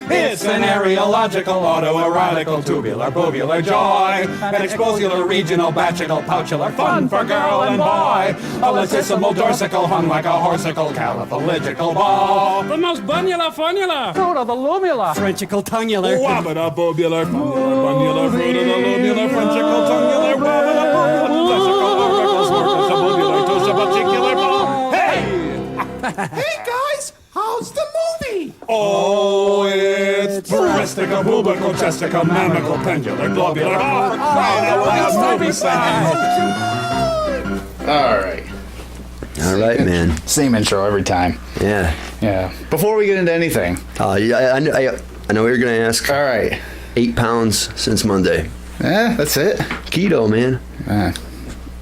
It's an areological, autoerotical, tubular, bovular joy. An exposular, regional, bachical, pouchular, fun for girl and boy. A latissimal, dorsical, hung like a horsical, caliphalygical ball. The most bunular, funula. Fruit of the lumula. Frenchical, tongular. Wabada, bobular, funnular, bunular, fruit of the lubular, frenchical, tongular, wabada, bobular, lessical, orbical, snorkel, sububular, tosabachicular ball. Hey! Hey guys, how's the movie? Oh, it's breastica, bubical, chestica, mammical, pendular, globular. Oh, for crying out loud, movie signs. All right. All right, man. Same intro every time. Yeah. Yeah. Before we get into anything. Yeah, I know what you're going to ask. All right. 8 pounds since Monday. Yeah, that's it. Keto, man.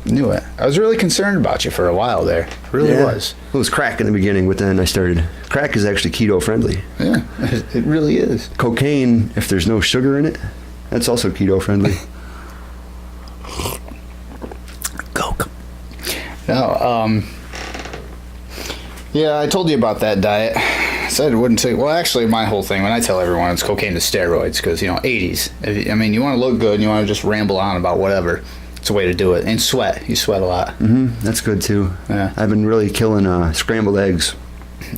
Knew it. I was really concerned about you for a while there. Really was. It was crack in the beginning, but then I started. Crack is actually keto friendly. Yeah, it really is. Cocaine, if there's no sugar in it, that's also keto friendly. Coke. No, yeah, I told you about that diet. I said it wouldn't take. Well, actually, my whole thing, when I tell everyone, it's cocaine to steroids, because, 80s. I mean, you want to look good and you want to just ramble on about whatever. It's a way to do it. And sweat. You sweat a lot. Mm-hmm. That's good, too. Yeah. I've been really killing scrambled eggs.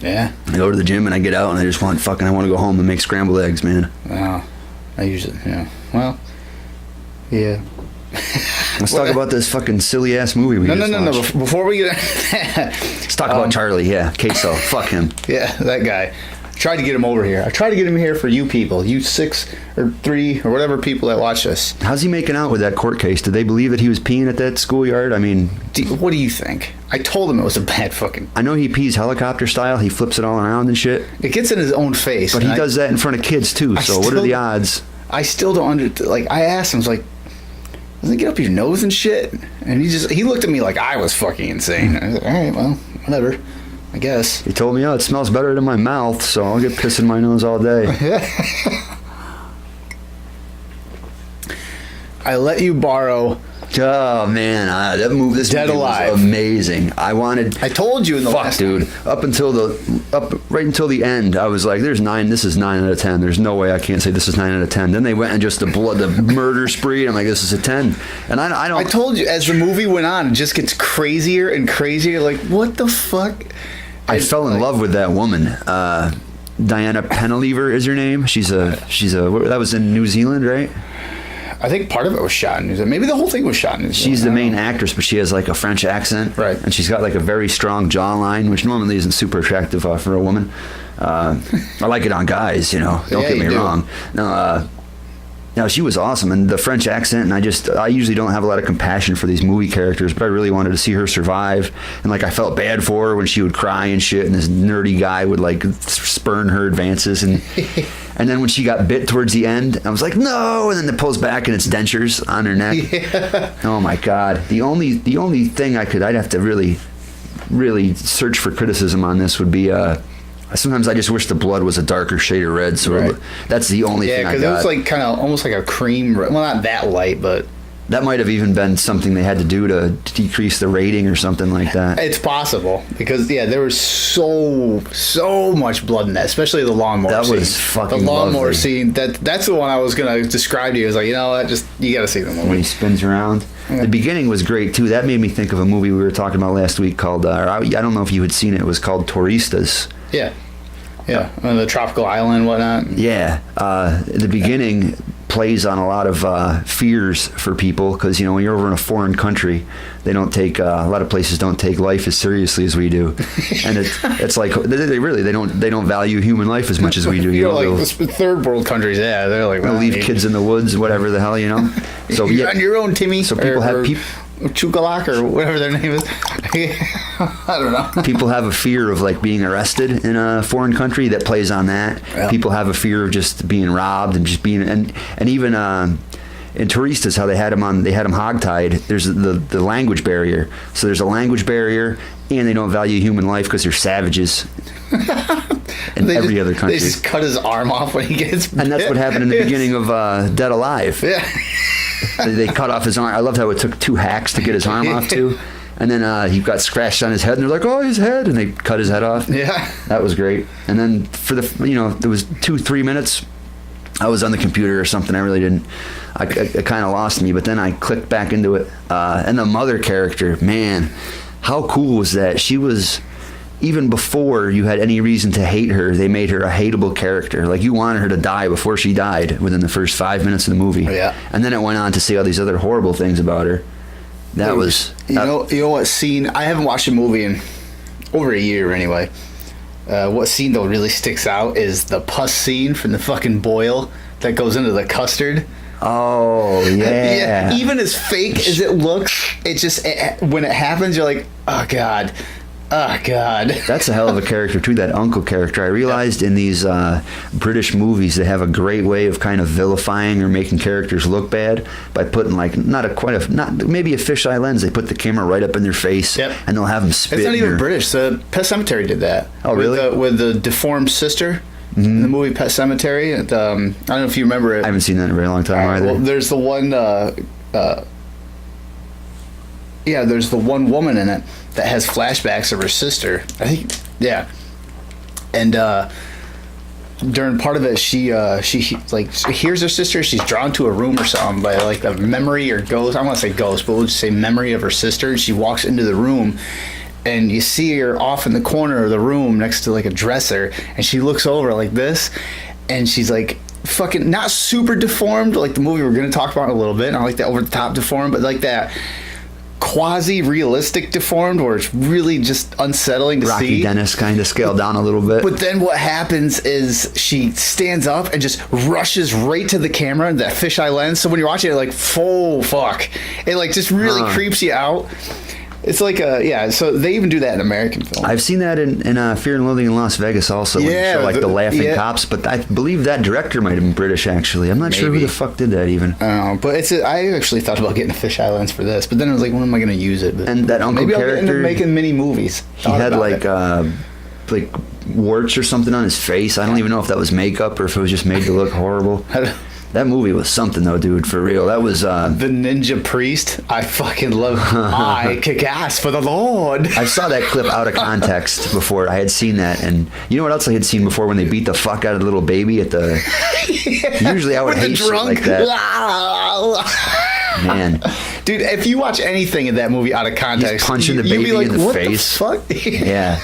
Yeah? I go to the gym and I get out and I just want I want to go home and make scrambled eggs, man. Oh, I usually, Well, yeah. Let's talk about this fucking silly ass movie we just watched. No. Before we get let's talk about Charlie. Yeah, queso. Fuck him. Yeah, that guy. Tried to get him over here. I tried to get him here for you people, you 6 or 3 or whatever people that watch us. How's he making out with that court case? Did they believe that he was peeing at that schoolyard? I mean, what do you think? I told him it was a bad fucking. I know he pees helicopter style. He flips it all around and shit. It gets in his own face. But he does that in front of kids too. So what are the odds? I still don't I asked him, I was like, doesn't it get up your nose and shit? And he looked at me like I was fucking insane. I was like, all right, well, whatever. I guess. He told me, it smells better than my mouth, so I'll get piss in my nose all day. I let you borrow. Oh man, this movie was amazing. I told you in the last dude. Right until the end, I was like, "This is 9 out of 10. There's no way I can't say this is 9 out of 10." Then they went and just the murder spree. And I'm like, this is a 10. And I don't. I told you as the movie went on, it just gets crazier and crazier. Like, what the fuck? I fell in love with that woman. Diana Penelever is her name. She's a that was in New Zealand, right? I think part of it was shot in New Zealand. Maybe the whole thing was shot in New Zealand. She's the main actress, but she has like a French accent. Right. And she's got like a very strong jawline, which normally isn't super attractive for a woman. I like it on guys, Don't get me wrong. No, she was awesome, and the French accent, and I usually don't have a lot of compassion for these movie characters, but I really wanted to see her survive, and I felt bad for her when she would cry and shit, and this nerdy guy would spurn her advances, and then when she got bit towards the end, I was like, no, and then it pulls back and it's dentures on her neck. Yeah. Oh my God. The only thing I'd have to really, really search for criticism on this would be, sometimes I just wish the blood was a darker shade of red. So that's the only thing I got. Yeah, because it was kind of almost like a cream. Well, not that light, but that might have even been something they had to do to decrease the rating or something like that. It's possible because there was so much blood in that, especially the lawnmower. That scene. was fucking the lawnmower lovely. Scene. That's the one I was gonna describe to you. Is you know what? Just you got to see the movie when he spins around. Yeah. The beginning was great too. That made me think of a movie we were talking about last week called. I don't know if you had seen it. It was called Touristas. Yeah. Yeah, on the tropical island and whatnot. Yeah, the beginning plays on a lot of fears for people because when you're over in a foreign country, they don't take a lot of places don't take life as seriously as we do, and it's like they don't value human life as much as we do. Third world countries, they're like they'll leave kids in the woods, whatever the hell, So you're on your own, Timmy. So people have Chukalak or whatever their name is. I don't know. People have a fear of being arrested in a foreign country that plays on that. Yeah. People have a fear of just being robbed and just being and even in Touristas, how they had them hogtied. There's the language barrier. So there's a language barrier, and they don't value human life because they're savages. In every other country, they just cut his arm off when he gets bit. And that's what happened in the beginning of Dead Alive. Yeah. They cut off his arm. I loved how it took 2 hacks to get his arm off too. And then he got scratched on his head, and they're like, "Oh, his head!" And they cut his head off. Yeah, that was great. And then for there was 2-3 minutes. I was on the computer or something. I really didn't. It kind of lost me. But then I clicked back into it. And the mother character, man, how cool was that? She was, even before you had any reason to hate her, they made her a hateable character. Like, you wanted her to die before she died within the first 5 minutes of the movie. Yeah. And then it went on to say all these other horrible things about her. That was... You know what scene? I haven't watched a movie in over a year anyway. What scene though really sticks out is the pus scene from the fucking boil that goes into the custard. Oh, yeah. Even as fake as it looks, when it happens, you're like, oh god. Oh god. That's a hell of a character too, that uncle character. I realized in these British movies they have a great way of kind of vilifying or making characters look bad by putting like maybe a fisheye lens. They put the camera right up in their face, and they'll have them spit. It's not even British. The Pet Sematary did that. Oh, really? With the deformed sister. In the movie Pet Sematary. I don't know if you remember it. I haven't seen that in a very long time either. Well, there's the one there's the one woman in it that has flashbacks of her sister. I think, yeah. And during part of it, she like hears her sister. She's drawn to a room or something by like a memory or ghost. I don't want to say ghost, but we'll just say memory of her sister. And she walks into the room, and you see her off in the corner of the room next to like a dresser, and she looks over like this, and she's like fucking not super deformed like the movie we're going to talk about in a little bit. Not like that over the top deformed, but like that quasi-realistic deformed where it's really just unsettling to Rocky see. Dennis kind of scaled down a little bit. But then what happens is she stands up and just rushes right to the camera, that fisheye lens. So when you're watching it, like, oh, fuck. It, like, just really creeps you out. It's like so they even do that in American film. I've seen that in Fear and Loathing in Las Vegas also. When you show, like the laughing cops, but I believe that director might have been British actually. I'm not sure who the fuck did that even. I don't know, but I actually thought about getting a fisheye lens for this, but then I was like, when am I going to use it? But and that uncle maybe character, I'll get into making mini movies. He had like warts or something on his face. I don't even know if that was makeup or if it was just made to look horrible. That movie was something though, dude, for real. That was... The Ninja Priest. I fucking love... I kick ass for the Lord. I saw that clip out of context before. I had seen that. And you know what else I had seen before when they beat the fuck out of the little baby at the... Usually I would hate shit like that. Man. Dude, if you watch anything in that movie out of context... He's punching the baby like, in the what face. What the fuck? Yeah.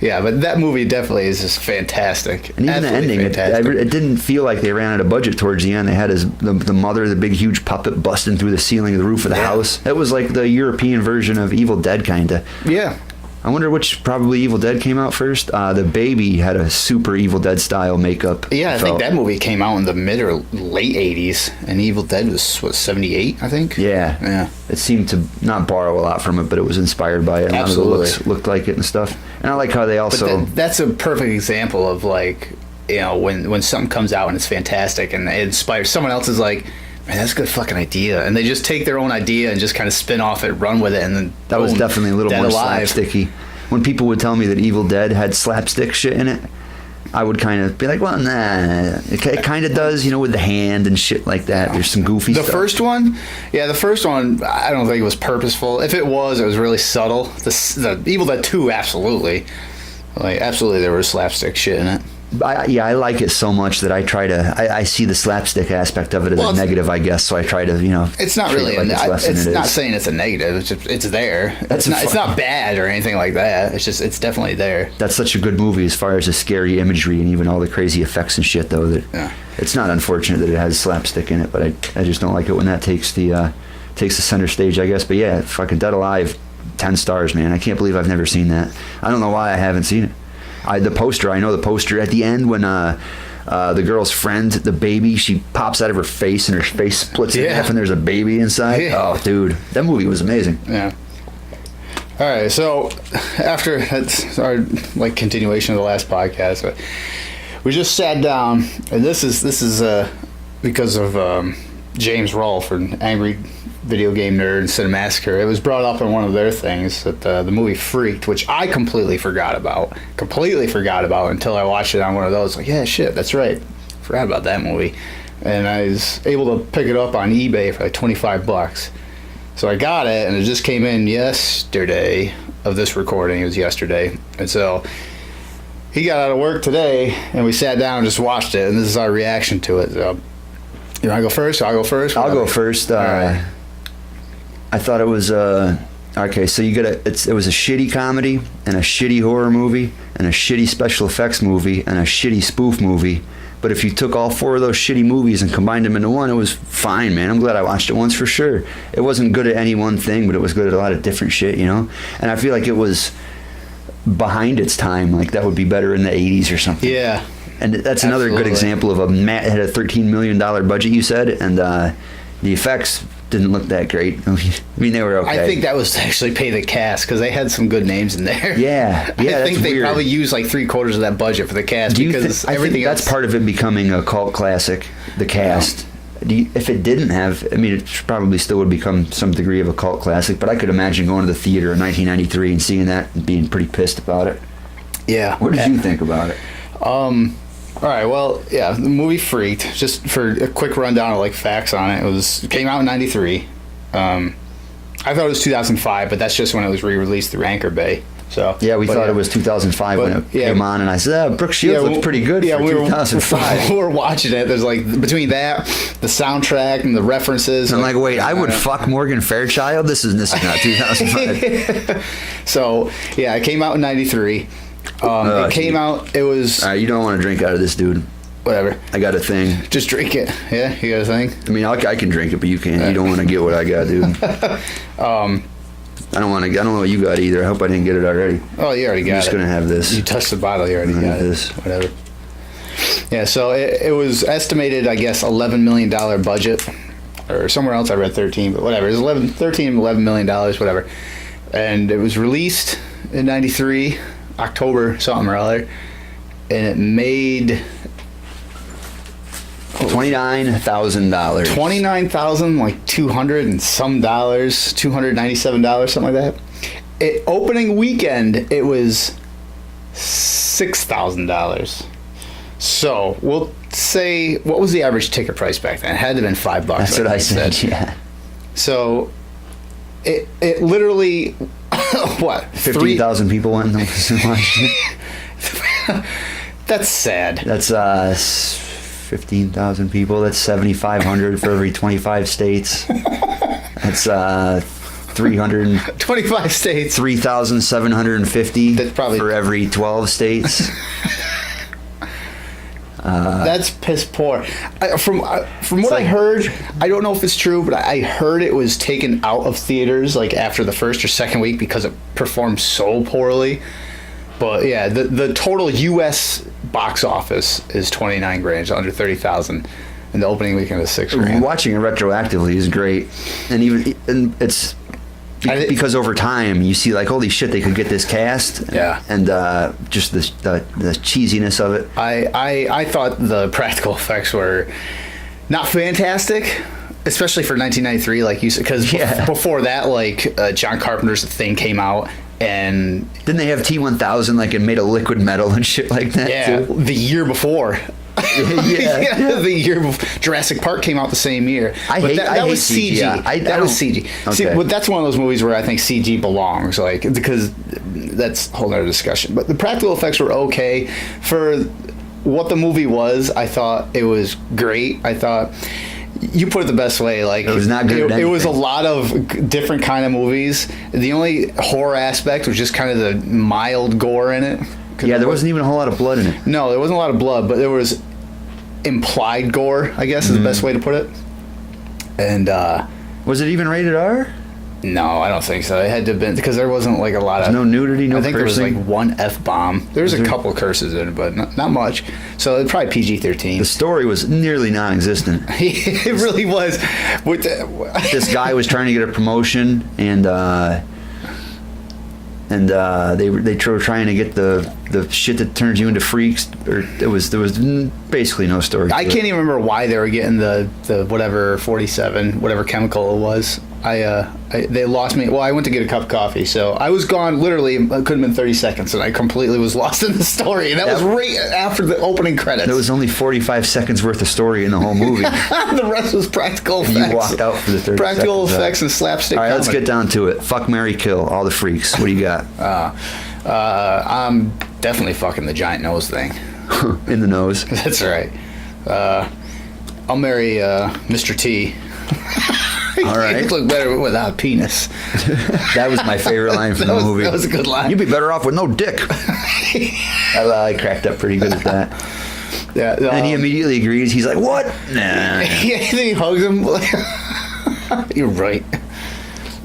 Yeah, but that movie definitely is just fantastic. And even the ending, it didn't feel like they ran out of budget towards the end. They had the mother, the big huge puppet busting through the ceiling of the roof of the house. It was like the European version of Evil Dead, kind of. Yeah. I wonder which probably Evil Dead came out first. The baby had a super Evil Dead style makeup. Yeah, I think that movie came out in the mid or late 80s, and Evil Dead was, what, 78, I think? Yeah. It seemed to not borrow a lot from it, but it was inspired by it. Absolutely. A lot of the looks looked like it and stuff. And I like how they also... But that's a perfect example of, like, you know, when something comes out and it's fantastic and it inspires someone else is like... Man, that's a good fucking idea. And they just take their own idea and just kind of spin off it, run with it, and then that was definitely a little more slapsticky. When people would tell me that Evil Dead had slapstick shit in it, I would kind of be like, well, nah. It kind of does, you know, with the hand and shit like that. There's some goofy stuff. The first one, I don't think it was purposeful. If it was really subtle. The Evil Dead 2, absolutely. Like, absolutely there was slapstick shit in it. I like it so much that I try to. I see the slapstick aspect of it as a negative, I guess. So I try to, you know. It's not really. It's not saying it's a negative. It's just, it's there. It's not bad or anything like that. It's just it's definitely there. That's such a good movie as far as the scary imagery and even all the crazy effects and shit. Though that it's not unfortunate that it has slapstick in it, but I just don't like it when that takes the center stage, I guess. But yeah, fucking Dead Alive, 10 stars, man. I can't believe I've never seen that. I don't know why I haven't seen it. I know the poster at the end when the girl's friend, the baby, she pops out of her face and her face splits in half and there's a baby inside. Yeah. Oh, dude, that movie was amazing. Yeah. All right, so after that's our like continuation of the last podcast, we just sat down, and this is because of James Rolfe, an angry video game nerd and Cinemassacre. It was brought up in one of their things that the movie Freaked, which I completely forgot about until I watched it on one of those. Like, yeah, shit, that's right, forgot about that movie. And I was able to pick it up on eBay for like $25. So I got it, and it just came in yesterday of this recording. It was yesterday. And so he got out of work today, and we sat down and just watched it, and this is our reaction to it. So, you want to go first? I'll go first? I'll go first. All right. I thought it was... okay, so it was a shitty comedy, and a shitty horror movie, and a shitty special effects movie, and a shitty spoof movie. But if you took all 4 of those shitty movies and combined them into one, it was fine, man. I'm glad I watched it once for sure. It wasn't good at any one thing, but it was good at a lot of different shit, you know? And I feel like it was behind its time. Like, that would be better in the 80s or something. Yeah. And that's another good example of it had a $13 million budget, you said, and the effects didn't look that great. I mean, they were okay. I think that was to actually pay the cast because they had some good names in there. Yeah, I think they weird. probably used like 3/4 of that budget for the cast because I everything think that's else. part of it becoming a cult classic. The cast. If it didn't have, I mean, it probably still would become some degree of a cult classic. But I could imagine going to the theater in 1993 and seeing that and being pretty pissed about it. Yeah. What did you think about it? All right, well, yeah, the movie Freaked. Just for a quick rundown of like facts on it, it came out in '93. I thought it was 2005, but that's just when it was re-released through Anchor Bay. So yeah, we thought it was 2005 when it came on, and I said, Brooke Shields looks pretty good for 2005. We were watching it. There's like between that, the soundtrack, and the references. I'm like, wait, I would fuck Morgan Fairchild. This is not 2005. So yeah, it came out in '93. It came out. It was. You don't want to drink out of this, dude. Whatever. I got a thing. Just drink it. Yeah, you got a thing. I mean, I can drink it, but you can't. You don't want to get what I got, dude. I don't want to. I don't know what you got either. I hope I didn't get it already. Oh, you already got it. I'm just gonna have this. You touched the bottle. You already got this. Whatever. Yeah. So it was estimated, I guess, $11 million budget, or somewhere else I read 13, but whatever. It was $11 million, whatever. And it was released in '93. October something or other, and it made $29,000. $29,000, like $200 and some dollars, $297, something like that. Opening weekend, it was $6,000. So we'll say, what was the average ticket price back then? It had to have been $5. That's what I said. Yeah. So it literally. What? 15,000 people went and watched it. That's sad. That's 15,000 people. That's 7,500 for every 25 states. That's 25 states. 3,750. That's probably for every 12 states. That's piss poor. From what I heard, I don't know if it's true, but I heard it was taken out of theaters like after the first or second week because it performed so poorly. But yeah, the total U.S. box office is 29 grand, under 30,000, and the opening weekend is 6 grand. Watching it retroactively is great, and it's. Because over time you see like, holy shit, they could get this cast. Yeah. And just the cheesiness of it. I thought the practical effects were not fantastic, especially for 1993, like you said, because before that, like John Carpenter's The Thing came out, and didn't they have T-1000 like it made of liquid metal and shit like that? Yeah, too? the year before. The year before Jurassic Park came out the same year. That was CG. That was CG. Okay. See, but that's one of those movies where I think CG belongs, like, because that's a whole other discussion. But the practical effects were okay for what the movie was. I thought it was great. I thought you put it the best way. Like, it was not good. It was a lot of different kind of movies. The only horror aspect was just kind of the mild gore in it. Yeah, there wasn't even a whole lot of blood in it. No, there wasn't a lot of blood, but there was implied gore, I guess is the best way to put it. And was it even rated R? No, I don't think so. It had to have been, because there wasn't like a lot of no nudity, no I think cursing? there was like one F-bomb. There was a couple curses in it, but not much. So it's probably PG-13. The story was nearly non-existent. It really was. This guy was trying to get a promotion, and they were trying to get the shit that turns you into freaks. Or there was basically no story. I can't even remember why they were getting the whatever 47, whatever chemical it was. they lost me. Well, I went to get a cup of coffee, so I was gone. Literally, it could have been 30 seconds, and I completely was lost in the story. And that was right after the opening credits. There was only 45 seconds worth of story in the whole movie. The rest was practical effects. You walked out for the 30 practical seconds. effects and slapstick. All right, comedy. let's get down to it. Fuck, marry, kill. All the freaks. What do you got? I'm definitely fucking the giant nose thing. In the nose. That's right. I'll marry Mr. T. All right. He'd look better without a penis. That was my favorite line from the movie. That was a good line. You'd be better off with no dick. I cracked up pretty good at that. Yeah. And he immediately agrees. He's like, what? Nah. Yeah, he hugs him. You're right.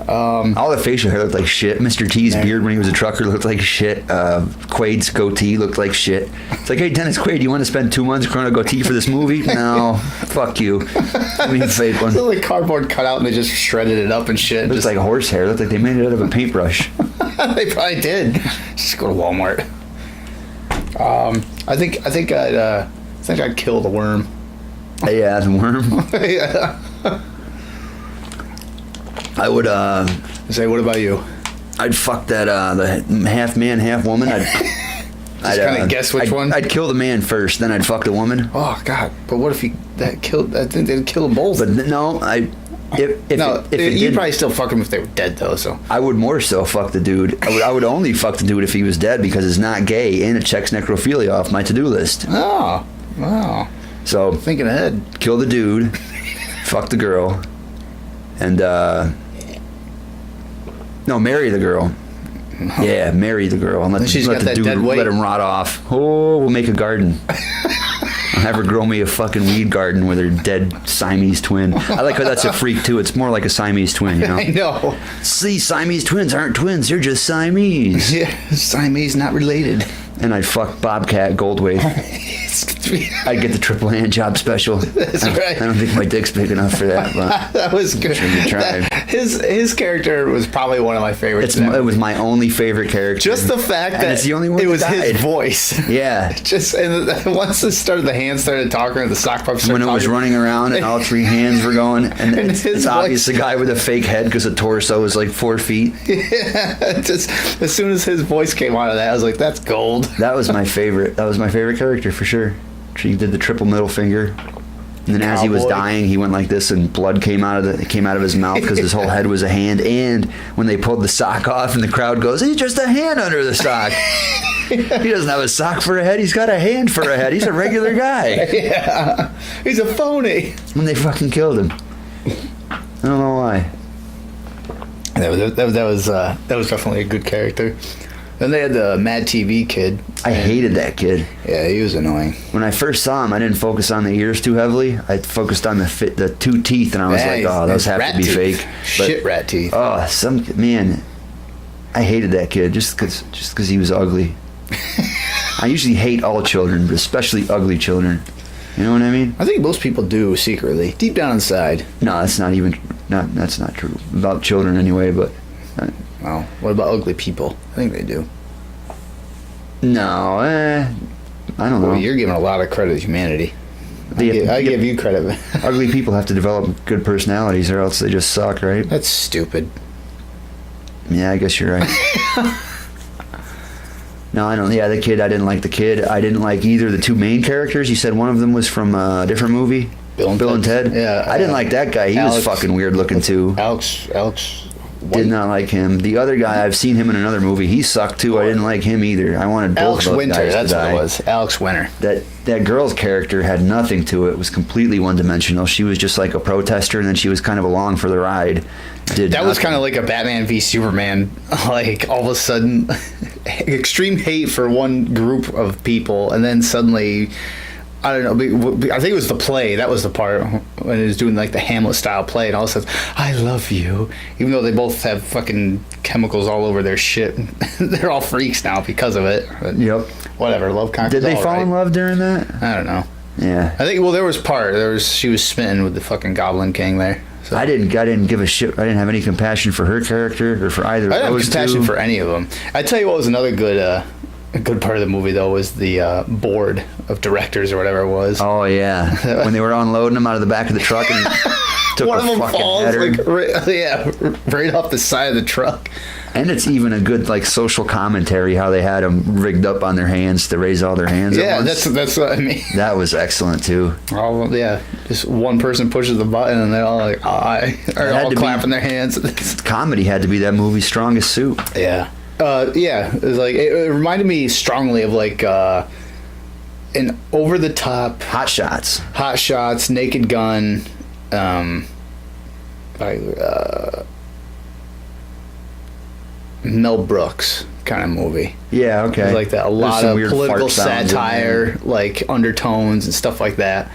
All the facial hair looked like shit. Mr. T's beard when he was a trucker looked like shit. Quaid's goatee looked like shit. It's like, hey, Dennis Quaid, you want to spend 2 months growing a goatee for this movie? No. Fuck you. Give me a fake one. It's like cardboard cutout and they just shredded it up and shit. It looks like horsehair. It looked like they made it out of a paintbrush. They probably did. Just go to Walmart. I think I'd kill the worm. Yeah, the worm. Yeah. I would, Say, what about you? I'd fuck that, the half man, half woman. I'd kinda guess which one? I'd kill the man first, then I'd fuck the woman. Oh God! But what if I think they'd kill them both. But no, if you'd probably still fuck them if they were dead though. So I would more so fuck the dude. I would only fuck the dude if he was dead because it's not gay and it checks necrophilia off my to-do list. oh wow, So thinking ahead. kill the dude, fuck the girl, and no, marry the girl. Yeah, marry the girl and let She's let got the that dude dead weight. let him rot off. Oh, we'll make a garden. I'll have her grow me a fucking weed garden with her dead Siamese twin. I like how that's a freak too. It's more like a Siamese twin, you know. I know. See, Siamese twins aren't twins; they're just Siamese. Yeah, Siamese not related. And I'd fuck Bobcat Goldthwait. I'd get the triple hand job special. That's right. I don't think my dick's big enough for that, but That was good. Sure you tried. His character was probably one of my favorites. it was my only favorite character. Just the fact And that it's the only one it that was his died. voice. Yeah. Just and once the hands started talking, and the sock puppet started When it was talking, running around and all three hands were going, and And it's his obvious voice- a guy with a fake head because the torso is like 4 feet. just as soon as his voice came out of that, I was like, "That's gold." That was my favorite. That was my favorite character for sure. She did the triple middle finger, and then as he was Cowboy. dying, he went like this, and blood came out of his mouth because his whole head was a hand. And when they pulled the sock off, and the crowd goes, "He's just a hand under the sock." He doesn't have a sock for a head. He's got a hand for a head. He's a regular guy. Yeah, he's a phony. And they fucking killed him. I don't know why. That was definitely a good character. Then they had the Mad TV kid. I hated that kid. Yeah, he was annoying. When I first saw him, I didn't focus on the ears too heavily. I focused on the 2 teeth, and I was Yeah, like, "Oh, those have rat to be teeth. fake." Shit, rat teeth. Oh, man, I hated that kid just because he was ugly. I usually hate all children, but especially ugly children. You know what I mean? I think most people do secretly, deep down inside. No, that's not true about children anyway. But Well, what about ugly people? I think they do. no, I don't know. Well, you're giving a lot of credit to humanity. I give you credit. Ugly people have to develop good personalities, or else they just suck, right? That's stupid. Yeah, I guess you're right. No, I don't. Yeah, the kid. I didn't like the kid. I didn't like either of the 2 main characters. You said one of them was from a different movie. Bill and Ted? Yeah, I didn't like that guy. He was fucking weird looking too. Alex. Did not like him. The other guy, I've seen him in another movie. He sucked too. I didn't like him either. I wanted both Alex of those Winter. guys That's to what die. it was. Alex Winter. That girl's character had nothing to it. It was completely one-dimensional. She was just like a protester, and then she was kind of along for the ride. That was kind of like a Batman v Superman. Like all of a sudden, extreme hate for one group of people, and then suddenly, I don't know. I think it was the play. That was the part when it was doing like the Hamlet style play, and all of a sudden, I love you, even though they both have fucking chemicals all over their shit. They're all freaks now because of it. But Yep. whatever. Love conquers Did they all, fall right? in love during that? I don't know. Yeah. I think there was she was smitten with the fucking Goblin King there. So. I didn't give a shit. I didn't have any compassion for her character or for either I of didn't have those compassion 2. for any of them. I tell you what was another good a good part of the movie though was the board of directors or whatever it was. Oh yeah, when they were unloading them out of the back of the truck, and Took one a of them fucking falls header. right off the side of the truck. And it's even a good like social commentary how they had them rigged up on their hands to raise all their hands. Yeah, at once. that's what I mean. That was excellent too. Oh yeah, just one person pushes the button and they're all like, "Aye," or had all to be- clapping their hands. Comedy had to be that movie's strongest suit. Yeah. Yeah. It was like it reminded me strongly of like an over the top Hot Shots. Hot Shots, Naked Gun, Mel Brooks kind of movie. Yeah, okay. It was like that. A There's lot some of weird political fart sounds in satire, there. like undertones and stuff like that.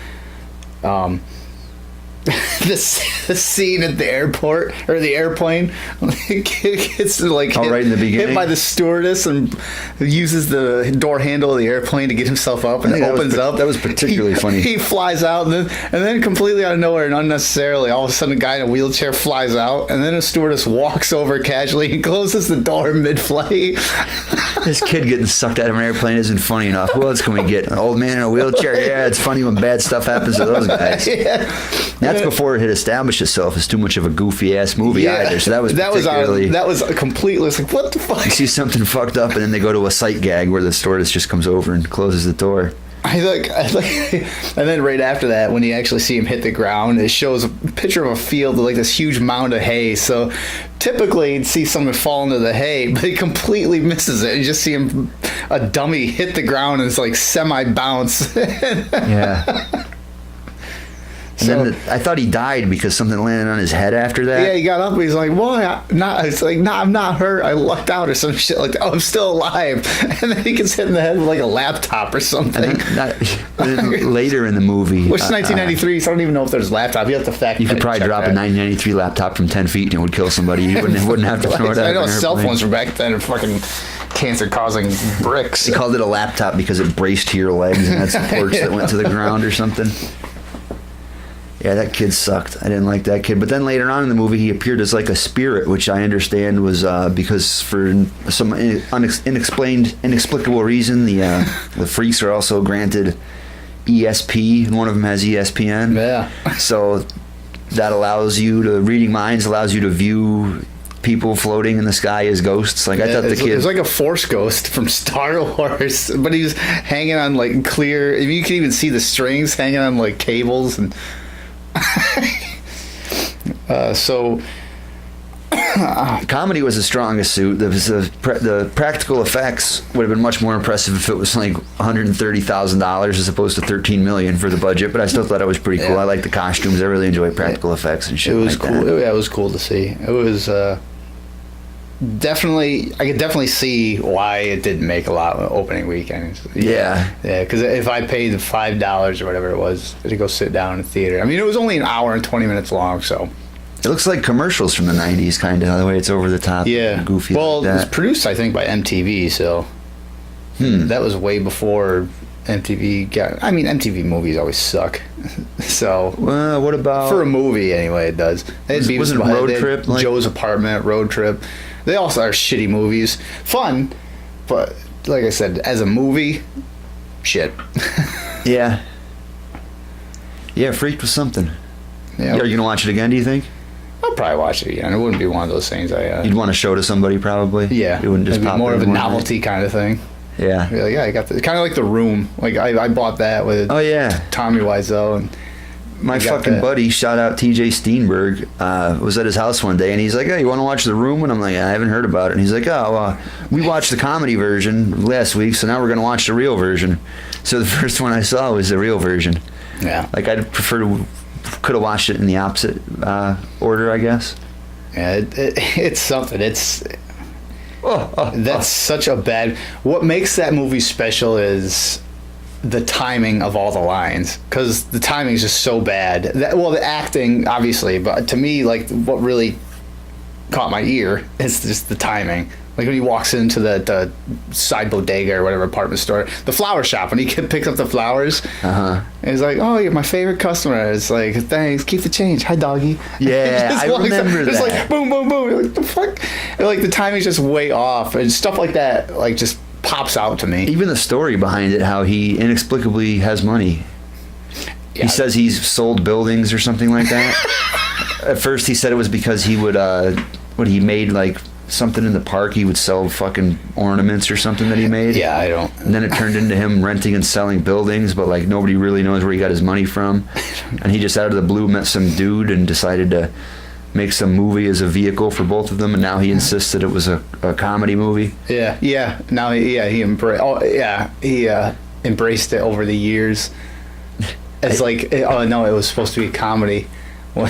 The scene at the airport or the airplane, it's like right in the beginning? hit by the stewardess and uses the door handle of the airplane to get himself up, and I it think that was opens up. that was particularly funny. He flies out, and then completely out of nowhere and unnecessarily, all of a sudden, a guy in a wheelchair flies out, and then a stewardess walks over casually and closes the door mid-flight. This kid getting sucked out of an airplane isn't funny enough. Who else can we get? An old man in a wheelchair? Yeah, it's funny when bad stuff happens to those guys. Yeah. That's before it had established itself as too much of a goofy ass movie either. So that was a completely like, what the fuck? You see something fucked up, and then they go to a sight gag where the stewardess just comes over and closes the door. I like, and then right after that, when you actually see him hit the ground, it shows a picture of a field with like this huge mound of hay. So typically you'd see someone fall into the hay, but he completely misses it. You just see him, a dummy, hit the ground and it's like semi-bounce. Yeah. And then I thought he died because something landed on his head after that. Yeah, he got up and he's like, "Why? Not?" It's like, "Nah, I'm not hurt. I lucked out or some shit like that. Oh, I'm still alive." And then he gets hit in the head with like a laptop or something. And then later in the movie, Which is 1993, so I don't even know if there's a laptop. You have to fact. you could probably drop a 1993 laptop from 10 feet and it would kill somebody. You wouldn't have to throw it out. I know of an cell airplane. phones were back then are fucking cancer-causing bricks. They called it a laptop because it braced to your legs and had supports that went to the ground or something. Yeah, that kid sucked. I didn't like that kid. But then later on in the movie, he appeared as like a spirit, which I understand was because for some inexplicable reason, the freaks are also granted ESP, and one of them has ESPN. Yeah. So that allows you to, reading minds allows you to view people floating in the sky as ghosts. Like, I thought the It kid... was like a Force ghost from Star Wars, but he was hanging on like clear... You can even see the strings hanging on like cables and... Comedy was the strongest suit. The practical effects would have been much more impressive if it was like $130,000 as opposed to $13 million for the budget. But I still thought it was pretty cool. Yeah. I like the costumes. I really enjoy practical effects and shit. It was like cool. That. Yeah, it was cool to see. It was definitely... I could definitely see why it didn't make a lot of opening weekends. Yeah. Yeah, because if I paid the $5 or whatever it was to go sit down in the theater, I mean, it was only an hour and 20 minutes long, so... It looks like commercials from the 90s, kind of, the way it's over the top. Yeah. And goofy. Well, like it was that. produced, I think, by MTV, so... That was way before MTV got... I mean, MTV movies always suck. So... Well, what about... For a movie, anyway, it does. Wasn't Road Trip like... Joe's Apartment, Road Trip. They also are shitty movies. Fun, but like I said, as a movie, shit. Yeah. Yeah, Freaked was something. Yeah. Are you going to watch it again, do you think? I'll probably watch it again. It wouldn't be one of those things You'd want to show to somebody, probably? Yeah. It wouldn't just It'd be pop more in of a one night? novelty kind of thing. Yeah. Be like, yeah, I got this. Kind of like The Room. Like, I bought that with Oh, yeah. Tommy Wiseau and... My I got fucking that. buddy, shout out TJ Steenberg, was at his house one day, and he's like, "Hey, you want to watch The Room?" And I'm like, "I haven't heard about it." And he's like, "Oh, we watched the comedy version last week, so now we're gonna watch the real version." So the first one I saw was the real version. Yeah. Like, I'd prefer could have watched it in the opposite order, I guess. Yeah, it's something. It's... That's such a bad... What makes that movie special is... the timing of all the lines, because the timing is just so bad. Well, the acting obviously, but to me, like, what really caught my ear is just the timing. Like when he walks into the side bodega or whatever apartment store, the flower shop, when he picks up the flowers, and he's like, "Oh, you're my favorite customer." It's like, "Thanks, keep the change. Hi, doggy." Yeah, I remember It's that. like boom, boom, boom. You're like, the fuck? And like the timing's just way off, and stuff like that, like just pops out to me. Even the story behind it, how he inexplicably has money. Yeah. He says he's sold buildings or something like that. At first, he said it was because he would, he made like something in the park. He would sell fucking ornaments or something that he made. Yeah, I don't. And then it turned into him renting and selling buildings, but like nobody really knows where he got his money from. And he just out of the blue met some dude and decided to make some movie as a vehicle for both of them. And now he insists that it was a comedy movie. Yeah. Now, he embraced it over the years. It's like, oh no, it was supposed to be a comedy. Well,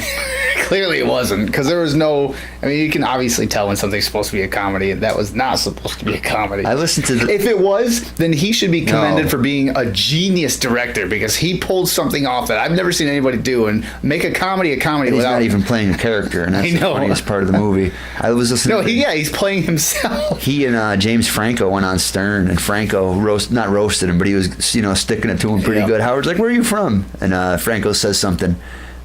clearly it wasn't, because there was no. I mean, you can obviously tell when something's supposed to be a comedy, and that was not supposed to be a comedy. I listened to If it was, then he should be commended for being a genius director, because he pulled something off that I've never seen anybody do, and make a comedy And he's without not even playing a character, and that's I the know. funniest part of the movie. I was listening. No, he's playing himself. He and James Franco went on Stern, and Franco not roasted him, but he was sticking it to him pretty good. Howard's like, "Where are you from?" And Franco says something.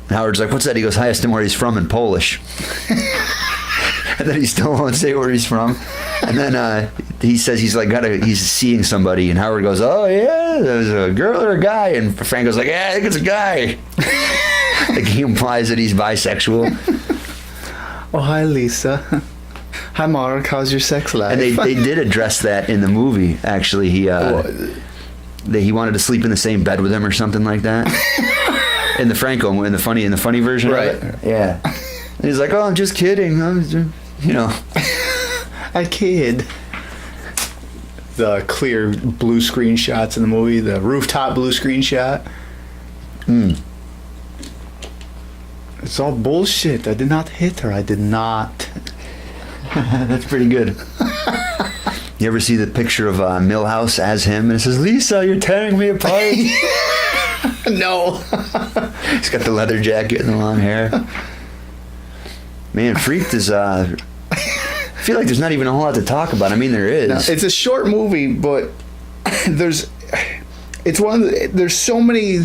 And Howard's like, "What's that?" He goes, "I asked him where he's from in Polish." And then he still won't say where he's from. And then he says he's seeing somebody, and Howard goes, "Oh yeah, there's a girl or a guy," and Franco's like, "Yeah, I think it's a guy." Like he implies that he's bisexual. Oh, hi, Lisa. Hi, Mark. How's your sex life? And they did address that in the movie. Actually, he wanted to sleep in the same bed with him or something like that. In the Franco, in the funny version, right? Of it. Yeah. And he's like, "Oh, I'm just kidding. I kid." The clear blue screen shots in the movie, the rooftop blue screen shot. It's all bullshit. I did not hit her. I did not. That's pretty good. You ever see the picture of Milhouse as him, and it says, "Lisa, you're tearing me apart." No. He's got the leather jacket and the long hair. Man, Freaked is. I feel like there's not even a whole lot to talk about. I mean, there is. No, it's a short movie, but there's so many.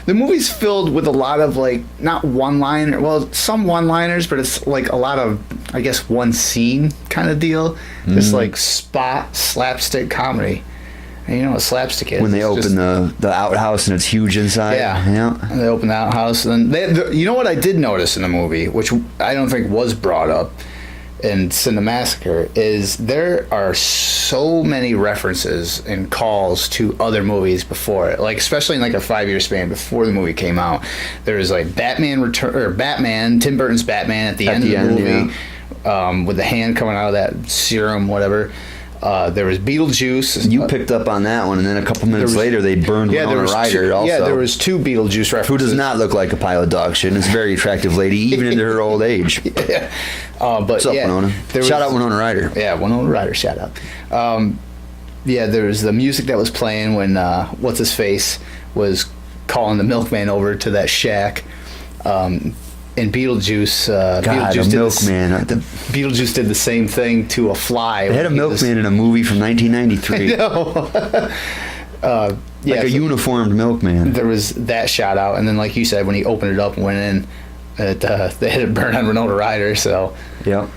The movie's filled with a lot of not one-liner. Well, some one-liners, but it's like a lot of, I guess, one scene kind of deal. This spot slapstick comedy. And you know what slapstick is? When they open the outhouse and it's huge inside. Yeah. And they open the outhouse, and then you know what I did notice in the movie, which I don't think was brought up in Cinemassacre, is there are so many references and calls to other movies before it, especially in a 5-year span before the movie came out. There was Batman, Tim Burton's Batman at the end of the movie, with the hand coming out of that serum, whatever. There was Beetlejuice. You picked up on that one, and then a couple minutes later, they burned Winona Ryder also. Yeah, there was 2 Beetlejuice references. Who does not look like a pile of dog shit, and is a very attractive lady, even into her old age. Yeah. What's up, Winona? Shout out Winona Ryder. Yeah, Winona Ryder, shout out. There was the music that was playing when, what's-his-face was calling the milkman over to that shack. And Beetlejuice, Beetlejuice did the same thing to a fly. They had a milkman in a movie from 1993. No. A uniformed milkman. There was that shot out, and then like you said, when he opened it up and went in, they had it burn on Winona Ryder. So, yep.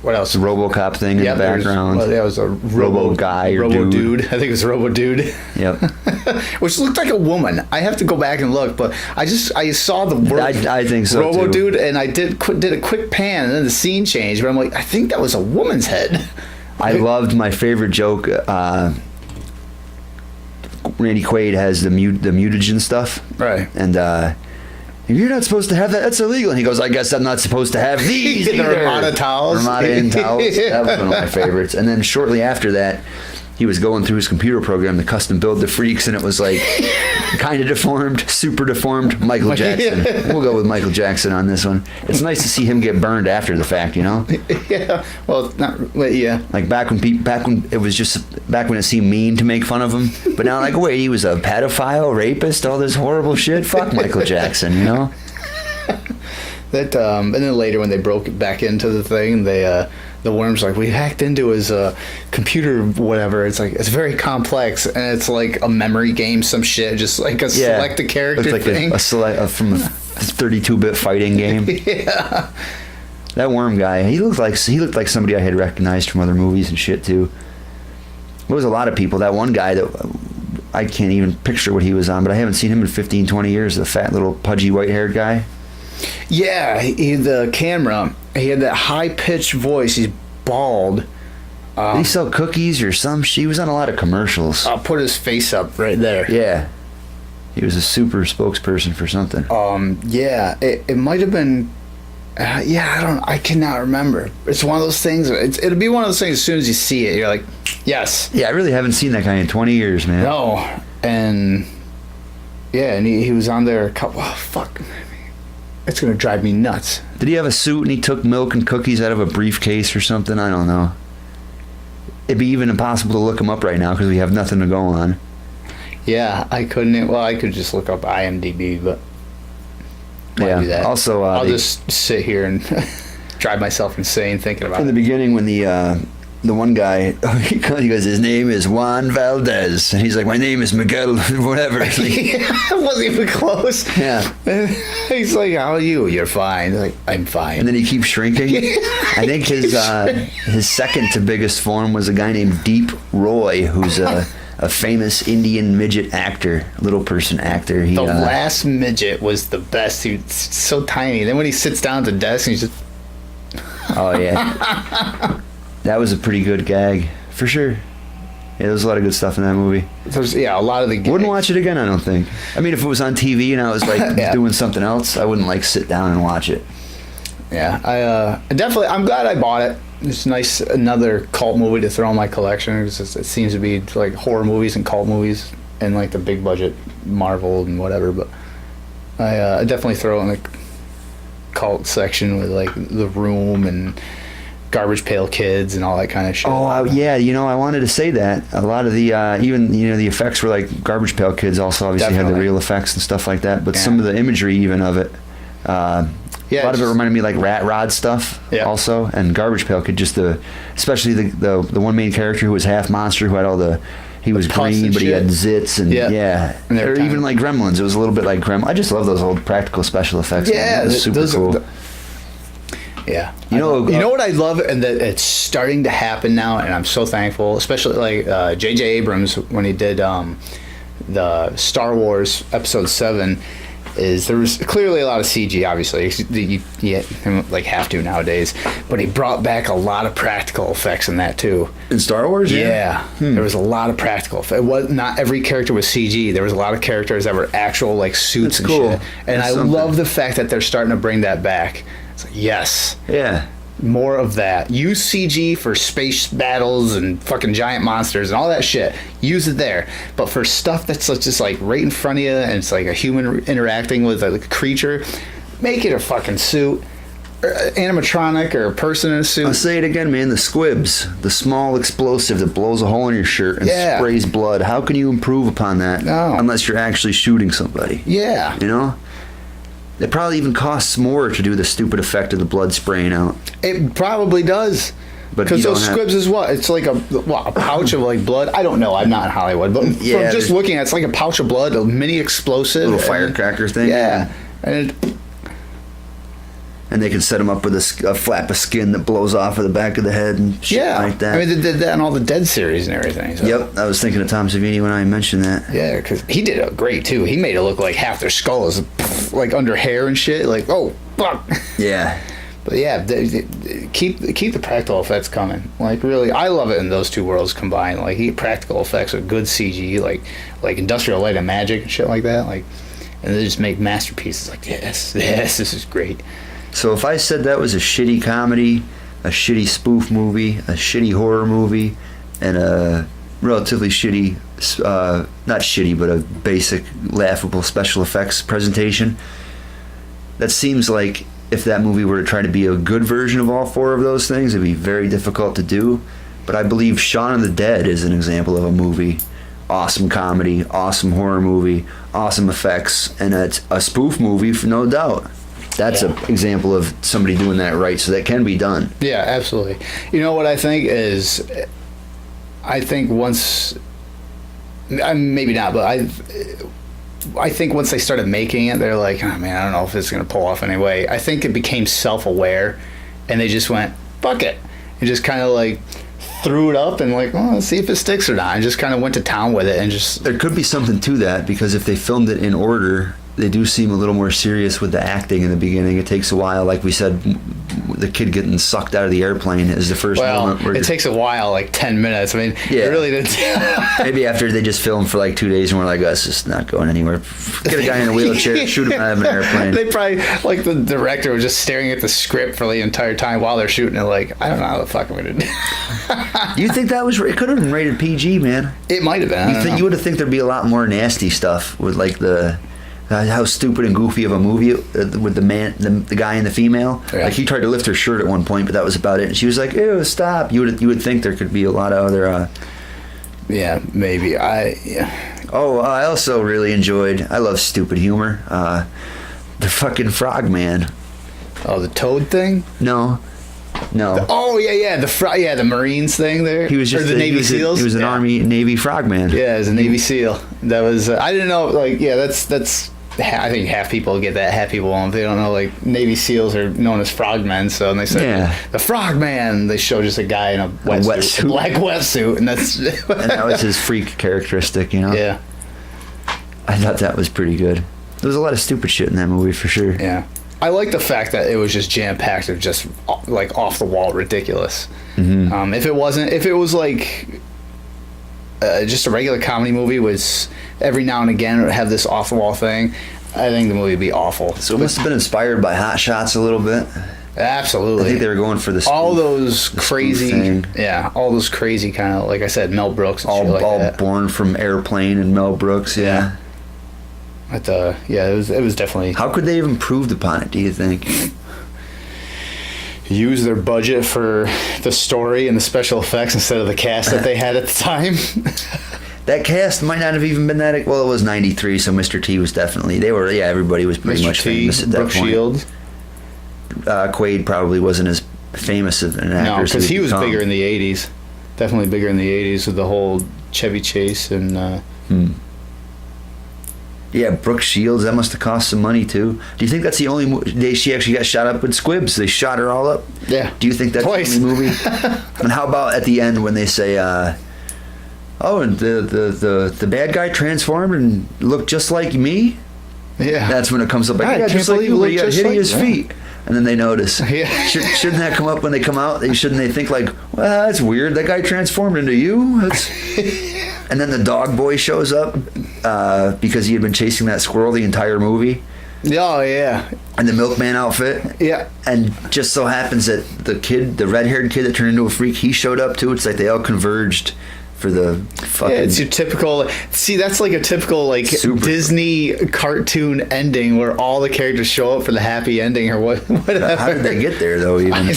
What else? The RoboCop thing in the background. That was a Robo guy or Robo dude. I think it was Robo Dude. Yep. Which looked like a woman. I have to go back and look, but I saw the word. I think so Robo too. Dude, and I did a quick pan, and then the scene changed. But I'm like, I think that was a woman's head. I loved my favorite joke. Randy Quaid has the mutagen stuff, Right. And you're not supposed to have that. That's illegal. And he goes, "I guess I'm not supposed to have these." The Ramada towels. Ramada and towels. That was one of my favorites. And then shortly after that, he was going through his computer program to custom build the freaks, and it was kind of deformed, super deformed. Michael Jackson. We'll go with Michael Jackson on this one. It's nice to see him get burned after the fact, you know? Yeah. Well, yeah. Back when it seemed mean to make fun of him, but now wait, he was a pedophile, rapist, all this horrible shit. Fuck Michael Jackson, you know? That and then later when they broke it back into the thing, the worm's we hacked into his computer, whatever. It's it's very complex, and it's a memory game, some shit, just select a character it's thing. From a 32-bit fighting game. Yeah. That worm guy, he looked like somebody I had recognized from other movies and shit too. There was a lot of people. That one guy that I can't even picture what he was on, but I haven't seen him in 15, 20 years. The fat little pudgy white-haired guy. Yeah, the camera. He had that high pitched voice. He's bald. Did he sell cookies or some? She was on a lot of commercials. I'll put his face up right there. Yeah, he was a super spokesperson for something. Yeah, it might have been. I cannot remember. It's one of those things. It'll be one of those things. As soon as you see it, you're like, yes. Yeah, I really haven't seen that guy in 20 years, man. No, and he was on there a couple. Oh, fuck. It's gonna drive me nuts. Did he have a suit and he took milk and cookies out of a briefcase or something? I don't know. It'd be even impossible to look him up right now because we have nothing to go on. Yeah, I couldn't. Well, I could just look up IMDb, but might do that. Also, I'll just sit here and drive myself insane thinking about in it. the beginning when the one guy he goes, his name is Juan Valdez, and he's like, my name is Miguel, whatever. Like, It wasn't even close. yeah. He's like, how are you? You're fine. Like, I'm fine. And then he keeps shrinking. I think his second to biggest form was a guy named Deep Roy, who's a famous Indian midget actor, little person actor. The last midget was the best. He's so tiny. Then when he sits down at the desk, he's just... Oh, yeah. That was a pretty good gag, for sure. Yeah, there was a lot of good stuff in that movie. A lot of the gags. Wouldn't watch it again, I don't think. I mean, if it was on TV and I was like doing something else, I wouldn't like sit down and watch it. Yeah, I definitely. I'm glad I bought it. It's nice, another cult movie to throw in my collection. It seems to be like horror movies and cult movies and like the big budget Marvel and whatever. But I definitely throw it in the cult section with like The Room and Garbage Pail Kids and all that kind of shit. Oh, yeah, I wanted to say that. A lot of the, even, the effects were like Garbage Pail Kids also obviously had the real effects and stuff like that, but some of the imagery even of it, a lot of it reminded me like Rat Rod stuff also, and Garbage Pail Kid, especially the one main character who was half monster, who had he was green, but he had zits, and or even like Gremlins. It was a little bit like Gremlins. I just love those old practical special effects. Yeah, man. Super cool. Yeah, you know what I love, and that it's starting to happen now, and I'm so thankful. Especially like J.J. Abrams when he did the Star Wars Episode 7. There was clearly a lot of CG, obviously. You like have to nowadays, but he brought back a lot of practical effects in that too. In Star Wars, there was a lot of practical effects. Not every character was CG. There was a lot of characters that were actual like suits and shit. And I love the fact that they're starting to bring that back. It's like, yes. Yeah. More of that. Use CG for space battles and fucking giant monsters and all that shit. Use it there. But for stuff that's just like right in front of you and it's like a human interacting with a creature, make it a fucking suit. Or animatronic or a person in a suit. I'll say it again, man. The squibs, the small explosive that blows a hole in your shirt and sprays blood. How can you improve upon that unless you're actually shooting somebody? Yeah. It probably even costs more to do the stupid effect of the blood spraying out. It probably does. Because those squibs is what? It's like a pouch of like blood. I don't know. I'm not in Hollywood, but from just looking at it, it's like a pouch of blood, a mini explosive, little firecracker thing. Yeah, and they can set them up with a flap of skin that blows off of the back of the head and shit like that. I mean, they did that in all the Dead series and everything. So. Yep, I was thinking of Tom Savini when I mentioned that. Yeah, because he did it great too. He made it look like half their skull is like under hair and shit. Like, oh fuck. Yeah. But yeah, keep the practical effects coming. Like really, I love it in those two worlds combined. Like practical effects with good CG, like Industrial Light and Magic and shit like that. Like, and they just make masterpieces. Like yes, this is great. So if I said that was a shitty comedy, a shitty spoof movie, a shitty horror movie, and a relatively shitty, not shitty, but a basic, laughable special effects presentation, that seems like if that movie were to try to be a good version of all four of those things, it'd be very difficult to do. But I believe Shaun of the Dead is an example of a movie. Awesome comedy, awesome horror movie, awesome effects, and it's a spoof movie, for no doubt. That's an example of somebody doing that right, so that can be done. Yeah, absolutely. You know what I think is, I think once, maybe not, but I think once they started making it, they're like, oh man, I don't know if it's going to pull off anyway. I think it became self-aware, and they just went, fuck it. And just kind of like threw it up and like, well, let's see if it sticks or not. And just kind of went to town with it and just... There could be something to that, because if they filmed it in order they do seem a little more serious with the acting in the beginning. It takes a while, like we said, the kid getting sucked out of the airplane is the first moment. Where it takes a while, like 10 minutes. I mean, it really didn't. Maybe after they just filmed for like 2 days and we're like, it's just not going anywhere. Get a guy in a wheelchair, shoot him out of an airplane. They probably, like, the director was just staring at the script for the entire time while they're shooting it, like, I don't know how the fuck I'm going to do. You think that was, it could have been rated PG, man. It might have been. You would have think there'd be a lot more nasty stuff with like how stupid and goofy of a movie with the guy and the female. Yeah. Like he tried to lift her shirt at one point, but that was about it. And she was like, "Ew, stop!" You would think there could be a lot of other. Yeah, maybe. Oh, I also really enjoyed. I love stupid humor. The fucking frogman. Oh, the toad thing? No. Oh yeah, the Marines thing there. He was just or the Navy SEAls. He was an Army Navy frogman. Yeah, as a Navy SEAL. That was. I didn't know. Like, yeah, that's. I think half people get that. Half people won't. They don't know. Like, Navy SEAls are known as frogmen. So and they said the frogman. They show just a guy in a wetsuit, a black wetsuit, and that's. And that was his freak characteristic, you know. Yeah. I thought that was pretty good. There was a lot of stupid shit in that movie for sure. Yeah. I like the fact that it was just jam-packed of just like off-the-wall ridiculous. Mm-hmm. If it was like just a regular comedy movie, was every now and again it would have this off-the-wall thing, I think the movie would be awful. So it must have been inspired by Hot Shots a little bit. Absolutely. I think they were going for this. All those crazy kind of, like I said, Mel Brooks and shit like that. Born from Airplane and Mel Brooks, yeah. It was definitely. How could they have improved upon it, do you think? Use their budget for the story and the special effects instead of the cast that they had at the time. That cast might not have even been that. Well, it was '93, so Mr.T was definitely. Everybody was pretty much famous at that Brooke point. Shields. Quaid probably wasn't as famous of an actor. No, because he was bigger in the '80s. Definitely bigger in the '80s with the whole Chevy Chase and. Yeah, Brooke Shields, that must have cost some money too. Do you think that's the only day she actually got shot up with squibs? They shot her all up? Yeah. Do you think that's Twice. the only movie? And how about at the end when they say, and the bad guy transformed and looked just like me? Yeah. That's when it comes up. Like, I just like you, he got hit his feet. And then they notice. Yeah. Shouldn't that come up when they come out? Shouldn't they think like, well, that's weird. That guy transformed into you? And then the dog boy shows up because he had been chasing that squirrel the entire movie. Oh, yeah. And the milkman outfit. Yeah. And just so happens that the red-haired kid that turned into a freak, he showed up too. It's like they all converged for the fucking... Yeah, it's your typical... See, that's like a typical, like, Disney cartoon ending where all the characters show up for the happy ending or whatever. How did they get there, though, even?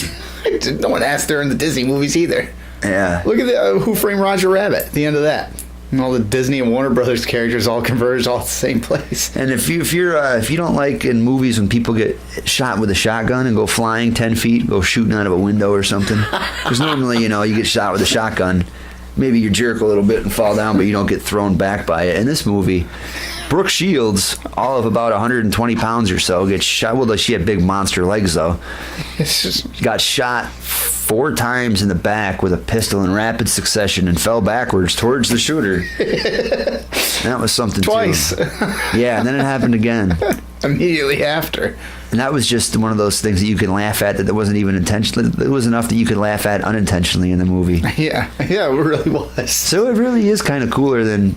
No one asked there in the Disney movies either. Yeah. Look at Who Framed Roger Rabbit at the end of that. And all the Disney and Warner Brothers characters all converge all at the same place. And if you don't like in movies when people get shot with a shotgun and go flying 10 feet, go shooting out of a window or something, because normally you get shot with a shotgun, maybe you jerk a little bit and fall down, but you don't get thrown back by it. In this movie, Brooke Shields, all of about 120 pounds or so, gets shot. Well, she had big monster legs though. She got shot 4 times in the back with a pistol in rapid succession and fell backwards towards the shooter. That was something twice. Yeah, and then it happened again. Immediately after. And that was just one of those things that you can laugh at that wasn't even intentional. It was enough that you could laugh at unintentionally in the movie. Yeah, it really was. So it really is kind of cooler than...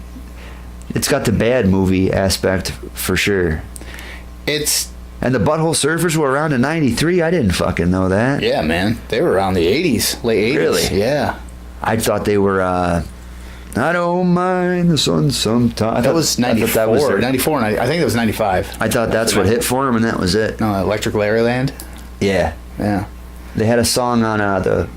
It's got the bad movie aspect for sure. And the Butthole Surfers were around in '93. I didn't fucking know that. Yeah, man. They were around the 80s, late 80s. Really? Yeah. I thought they were, I don't mind the sun sometimes. That was 94. 94, and I think that was 95. I thought that's what hit for them, and that was it. No, Electric Larryland? Yeah. Yeah. They had a song on the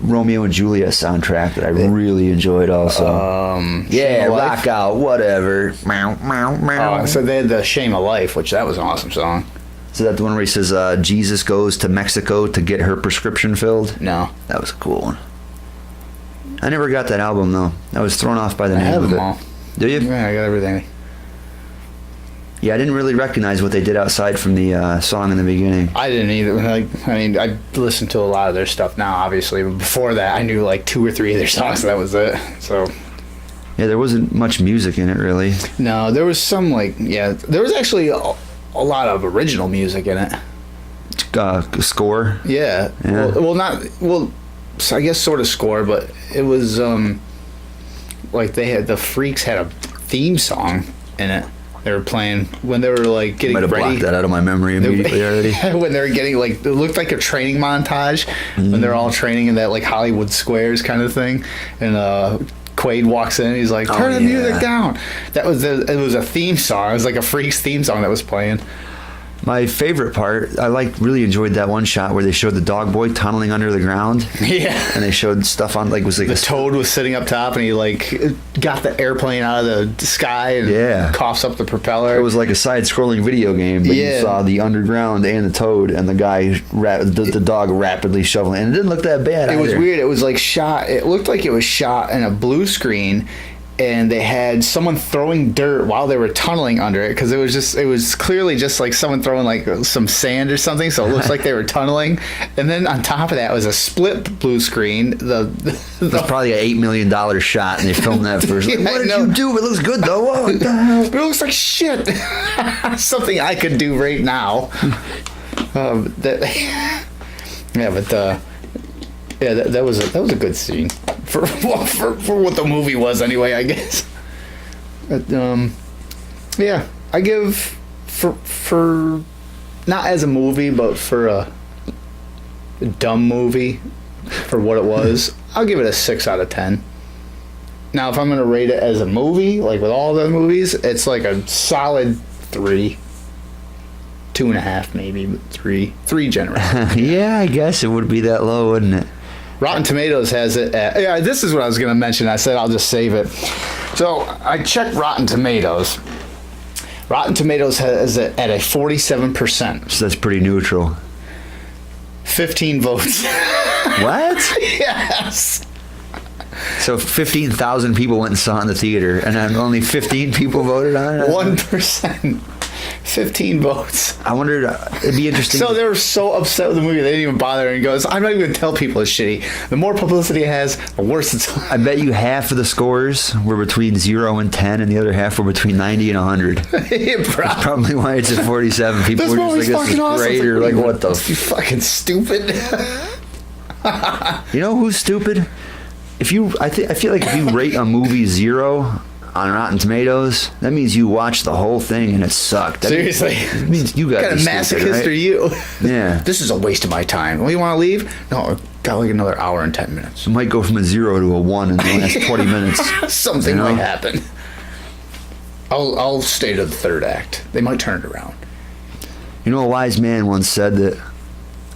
Romeo and Juliet soundtrack that I really enjoyed also. Rock Out, whatever. Meow, meow, meow. So they had the Shame of Life, which that was an awesome song. So that the one where he says Jesus goes to Mexico to get her prescription filled? No. That was a cool one. I never got that album though. I was thrown off by the name have of them it. all. Do you? Yeah, I got everything. Yeah, I didn't really recognize what they did outside from the song in the beginning. I didn't either. I listened to a lot of their stuff now, obviously, but before that, I knew like 2 or 3 of their songs. That was it. So, Yeah, there wasn't much music in it, really. No, there was some there was actually a lot of original music in it. Score. Yeah. Yeah. So I guess sort of score, but it was like the Freaks had a theme song in it. They were playing when they were like getting Might have ready. blocked that out of my memory immediately already. When they were getting like, it looked like a training montage when they're all training in that like Hollywood Squares kind of thing, and Quaid walks in. He's like, "Turn the music down." It was a theme song. It was like a Freaks theme song that was playing. My favorite part, I really enjoyed that one shot where they showed the dog boy tunneling under the ground. Yeah. And they showed stuff on the Toad was sitting up top, and he like got the airplane out of the sky and coughs up the propeller. It was like a side-scrolling video game, but you saw the underground and the Toad and the guy, the dog rapidly shoveling, and it didn't look that bad. It was weird. It was like shot. It looked like it was shot in a blue screen, and they had someone throwing dirt while they were tunneling under it, because it was clearly just like someone throwing like some sand or something, so it looks like they were tunneling. And then on top of that was a split blue screen. It was probably an $8 million shot, and they filmed that first. Like, what did you do? It looks good though. Whoa, what the hell? But it looks like shit. Something I could do right now. That was a good scene for what the movie was anyway, I guess. But, I give for not as a movie, but for a dumb movie for what it was, I'll give it a 6 out of 10. Now, if I'm gonna rate it as a movie, like with all the movies, it's like a solid 3. 2.5 maybe, but 3 generous. Yeah, I guess it would be that low, wouldn't it? Rotten Tomatoes has it at, this is what I was going to mention. I said I'll just save it. So I checked Rotten Tomatoes. Rotten Tomatoes has it at a 47%. So that's pretty neutral. 15 votes. What? Yes. So 15,000 people went and saw it in the theater, and then only 15 people voted on it? 1%. 15 votes. I wondered, it'd be interesting. So they were so upset with the movie, they didn't even bother. And he goes, I'm not even going to tell people it's shitty. The more publicity it has, the worse it's. I bet you half of the scores were between 0 and 10, and the other half were between 90 and 100. That's probably why it's at 47. People were just like, this is awesome. great, or like, what the You fucking stupid. You know who's stupid? I feel like if you rate a movie 0 on Rotten Tomatoes, that means you watched the whole thing and it sucked. Seriously. That means you got What kind of masochist are you? Yeah. This is a waste of my time. Well, you want to leave? No, got like another hour and 10 minutes. It might go from a 0 to a 1 in the last 20 minutes. Something might happen. I'll stay to the third act. They might turn it around. You know, a wise man once said that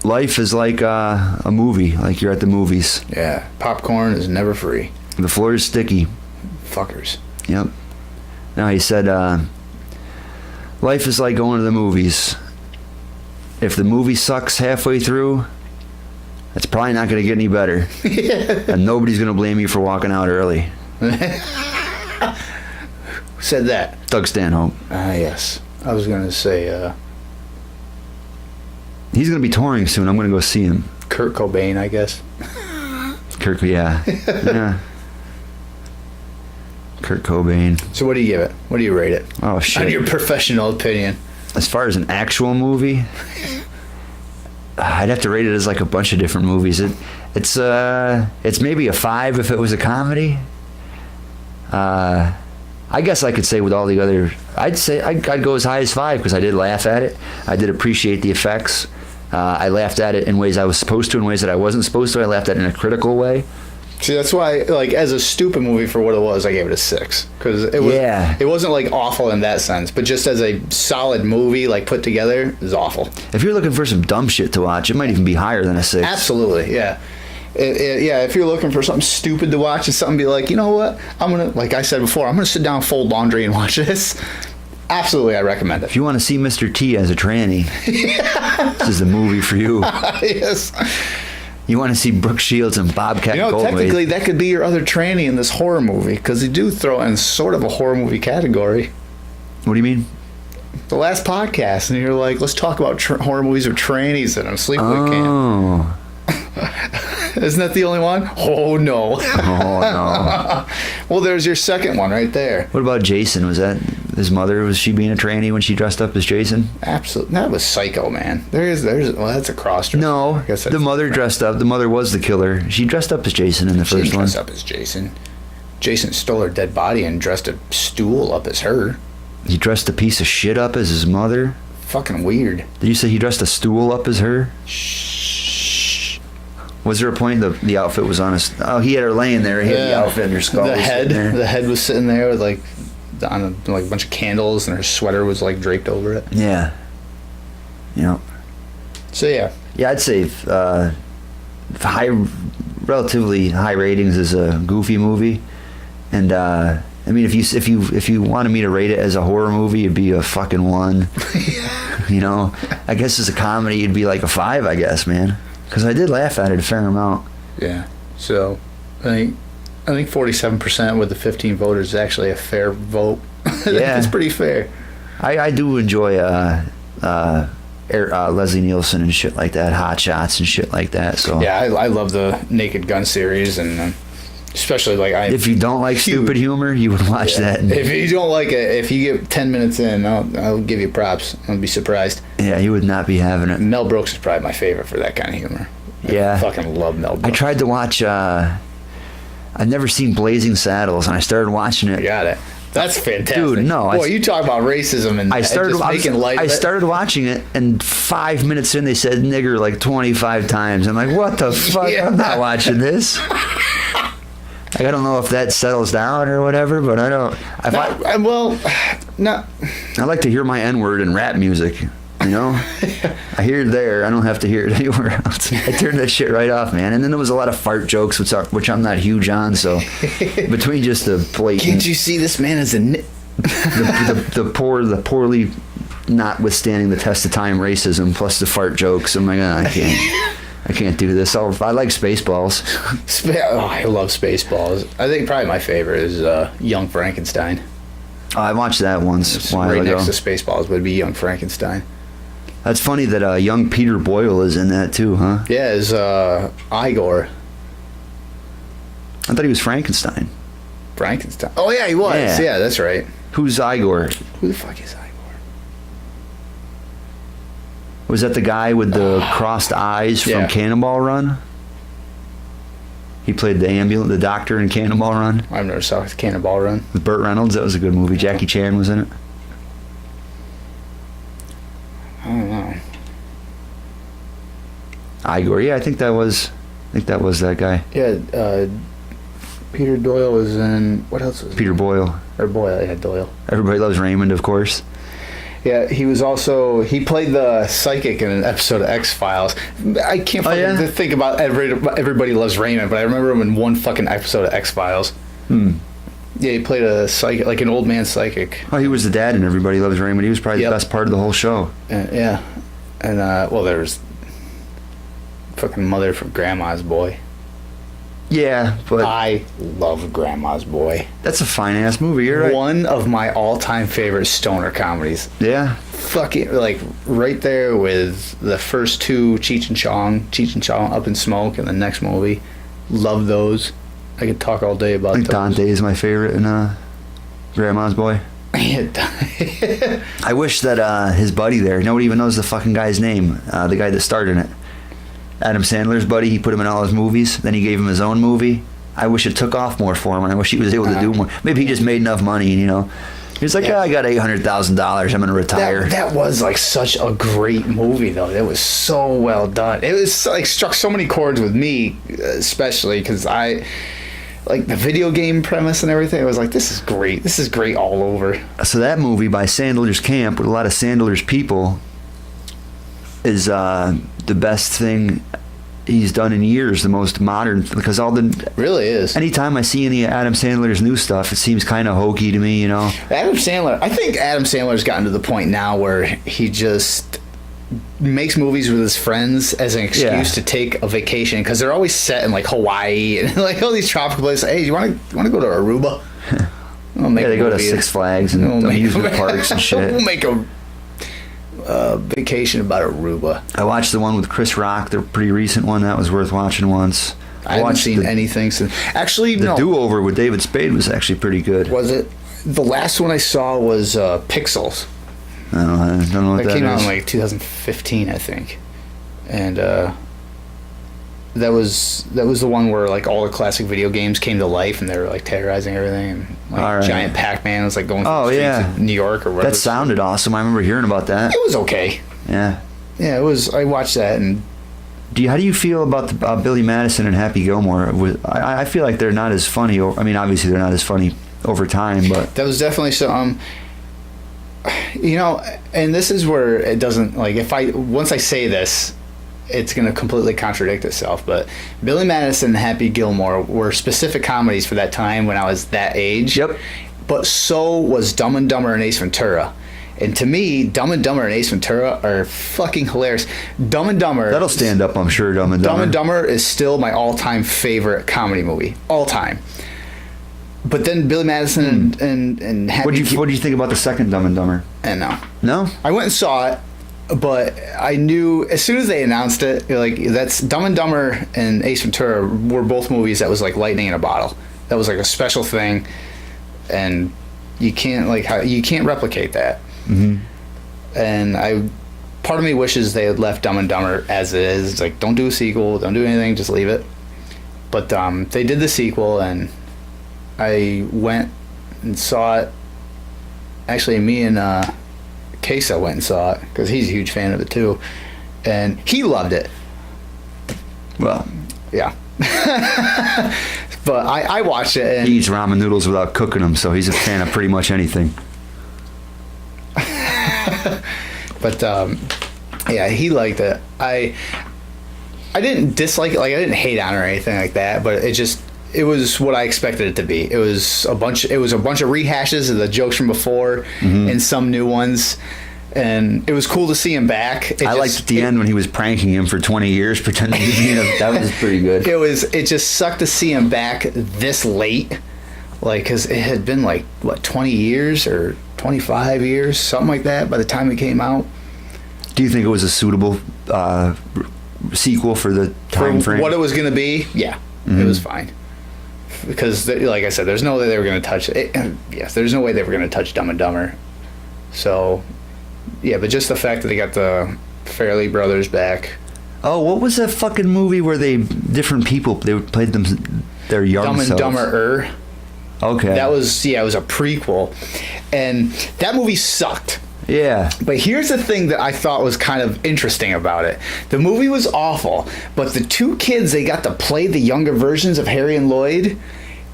life is like a movie, like you're at the movies. Yeah, popcorn is never free. The floor is sticky. Fuckers. Yep. Now he said, life is like going to the movies. If the movie sucks halfway through, it's probably not going to get any better. And nobody's going to blame you for walking out early. Said that? Doug Stanhope. Yes. I was going to say, he's going to be touring soon. I'm going to go see him. Kurt Cobain, I guess. Kurt, yeah. Yeah. Kurt Cobain. So what do you give it? What do you rate it? Oh, shit. On your professional opinion. As far as an actual movie, I'd have to rate it as like a bunch of different movies. It's maybe a 5 if it was a comedy. I guess I could say with all the other, I'd go as high as 5 because I did laugh at it. I did appreciate the effects. I laughed at it in ways I was supposed to, in ways that I wasn't supposed to. I laughed at it in a critical way. See, that's why, like, as a stupid movie for what it was, I gave it a 6 because it wasn't like awful in that sense, but just as a solid movie, like put together, it was awful. If you're looking for some dumb shit to watch, it might even be higher than a 6. Absolutely, yeah. If you're looking for something stupid to watch and something, be like, you know what, I'm gonna, like I said before, I'm gonna sit down, fold laundry, and watch this. Absolutely, I recommend it. If you want to see Mr. T as a tranny, this is the movie for you. Yes. You want to see Brooke Shields and Bobcat Goldthwait. Technically, that could be your other tranny in this horror movie, because they do throw in sort of a horror movie category. What do you mean? The last podcast, and you're like, let's talk about horror movies with trannies in them. Sleepaway Camp. Isn't that the only one? Oh, no. Oh, no. Well, there's your second one right there. What about Jason? Was that his mother? Was she being a tranny when she dressed up as Jason? Absolutely. That was Psycho, man. Well, that's a cross. No, the mother dressed up. The mother was the killer. She dressed up as Jason in the She first didn't one. dress up as Jason. Jason stole her dead body and dressed a stool up as her. He dressed a piece of shit up as his mother. Fucking weird. Did you say he dressed a stool up as her? Shh. Was there a point the outfit was on his? Oh, he had her laying there. He had the outfit and her skull. The was head. sitting there. The head was sitting there with like on a bunch of candles, and her sweater was like draped over it. Yeah. Yeah. So yeah. Yeah, I'd say relatively high ratings is a goofy movie, and I mean if you wanted me to rate it as a horror movie, it'd be a fucking 1. You know, I guess as a comedy, it'd be like a 5. I guess, man, because I did laugh at it a fair amount. Yeah. So I think 47% with the 15 voters is actually a fair vote. Yeah, it's pretty fair. I do enjoy Leslie Nielsen and shit like that, Hot Shots and shit like that. So Yeah, I love the Naked Gun series, and especially like if you don't like stupid humor, you would watch that. If you don't like it, if you get 10 minutes in, I'll give you props. I'll be surprised. Yeah, you would not be having it. Mel Brooks is probably my favorite for that kind of humor. Yeah, I fucking love Mel Brooks. I tried to watch. I've never seen Blazing Saddles, and I started watching it. You got it. That's fantastic. Dude, no. Boy, you talk about racism and just making light of it. I started watching it, and 5 minutes in, they said nigger like 25 times. I'm like, what the fuck? Yeah. I'm not watching this. Like, I don't know if that settles down or whatever, but I don't. I like to hear my N-word in rap music. You know, I hear it there. I don't have to hear it anywhere else. I turned that shit right off, man. And then there was a lot of fart jokes, which I'm not huge on. So between just the blatant, Can't you see this man as a the poorly notwithstanding the test of time racism plus the fart jokes, I'm like, I can't do this. I like Spaceballs. I love Spaceballs. I think probably my favorite is Young Frankenstein. I watched that once a while right ago. next to Spaceballs would be Young Frankenstein. That's funny that young Peter Boyle is in that too, huh? Yeah, is Igor. I thought he was Frankenstein. Frankenstein. Oh yeah, he was. Yeah, that's right. Who's Igor? Who the fuck is Igor? Was that the guy with the crossed eyes from Yeah. Cannonball Run? He played the doctor in Cannonball Run I've never saw Cannonball Run. with Burt Reynolds. That was a good movie. Jackie Chan was in it. I don't know. Igor. Yeah, I think that was that guy. Yeah, Peter Doyle was in. What else was Peter Boyle. Or Boyle? Yeah, Doyle. Everybody Loves Raymond, of course. Yeah, he played the psychic in an episode of X-Files. I can't fucking think about Everybody Loves Raymond, but I remember him in one fucking episode of X-Files. Yeah, he played a psychic, like an old man psychic. Oh, he was the dad in Everybody Loves Raymond. He was probably the best part of the whole show. Yeah. And, well, there was fucking Mother from Grandma's Boy. Yeah, but I love Grandma's Boy. that's a fine-ass movie. You're right. One of my all-time favorite stoner comedies. Yeah. Fucking, like, right there with the first two, Cheech and Chong, Up in Smoke, and the next movie. Love those. I could talk all day about I think those. Dante is my favorite in Grandma's Boy. I I wish that his buddy there, nobody even knows the fucking guy's name, the guy that starred in it. Adam Sandler's buddy, he put him in all his movies, then he gave him his own movie. I wish it took off more for him, and I wish he was able to do more. Maybe he just made enough money, you know. He's like, I got $800,000, I'm going to retire. That was like such a great movie, though. It was so well done. It was like struck so many chords with me, especially because I like the video game premise and everything. I was like, this is great. This is great all over. So that movie by Sandler's Camp with a lot of Sandler's people is the best thing he's done in years, the most modern, because Really is. anytime I see any of Adam Sandler's new stuff, it seems kind of hokey to me, you know. I think Adam Sandler's gotten to the point now where he just makes movies with his friends as an excuse to take a vacation, because they're always set in like Hawaii and like all these tropical places. Hey, you want to go to Aruba? They go to Six Flags and amusement parks and shit. We'll make a vacation about Aruba. I watched the one with Chris Rock, the pretty recent one. That was worth watching once. I haven't seen anything since. Actually, no. The Do-Over with David Spade was actually pretty good. Was it? The last one I saw was Pixels. I don't know what That that came out is. in like 2015, I think. And that was the one where like all the classic video games came to life and they were like terrorizing everything, and like All right. giant Pac-Man was like going through Oh, the streets yeah. of New York or whatever. That sounded awesome. I remember hearing about that. It was okay. Yeah. Yeah, it was. I watched that, and How do you feel about the, Billy Madison and Happy Gilmore? I feel like they're not as funny. I mean, obviously they're not as funny over time, but that was definitely some. You know, and this is where it doesn't like once I say this, it's going to completely contradict itself. But Billy Madison and Happy Gilmore were specific comedies for that time when I was that age. Yep. But so was Dumb and Dumber and Ace Ventura. And to me, Dumb and Dumber and Ace Ventura are fucking hilarious. Dumb and Dumber. that'll stand up, I'm sure. Dumb and Dumber. Dumb and Dumber is still my all-time favorite comedy movie. All time. But then Billy Madison and Happy What do you think about the second Dumb and Dumber? And no. No? I went and saw it, but I knew as soon as they announced it, like that's Dumb and Dumber and Ace Ventura were both movies that was like lightning in a bottle. That was like a special thing, and you can't replicate that. Mm-hmm. And part of me wishes they had left Dumb and Dumber as it is. It's like, don't do a sequel, don't do anything, just leave it. But they did the sequel, and I went and saw it. Actually, me and Queso went and saw it because he's a huge fan of it too, and he loved it. Well, Yeah. But I watched it, and he eats ramen noodles without cooking them, so he's a fan of pretty much anything. but yeah, he liked it. I didn't dislike it, like I didn't hate on it or anything like that, but it was what I expected it to be. It was a bunch of rehashes of the jokes from before and some new ones. And it was cool to see him back. I liked at the end when he was pranking him for 20 years, pretending to be that was pretty good. It just sucked to see him back this late. Like, because it had been like, what, 20 years or 25 years, something like that by the time it came out. Do you think it was a suitable sequel for the time frame? What it was going to be, yeah, it was fine. Because, like I said, there's no way they were going to touch it. Yes, there's no way they were going to touch Dumb and Dumber. So, yeah, but just the fact that they got the Farrelly brothers back. Oh, what was that fucking movie where different people, they played their young Dumb and selves? Dumber. Okay. That was, it was a prequel. And that movie sucked. Yeah. But here's the thing that I thought was kind of interesting about it. The movie was awful, but the two kids, they got to play the younger versions of Harry and Lloyd.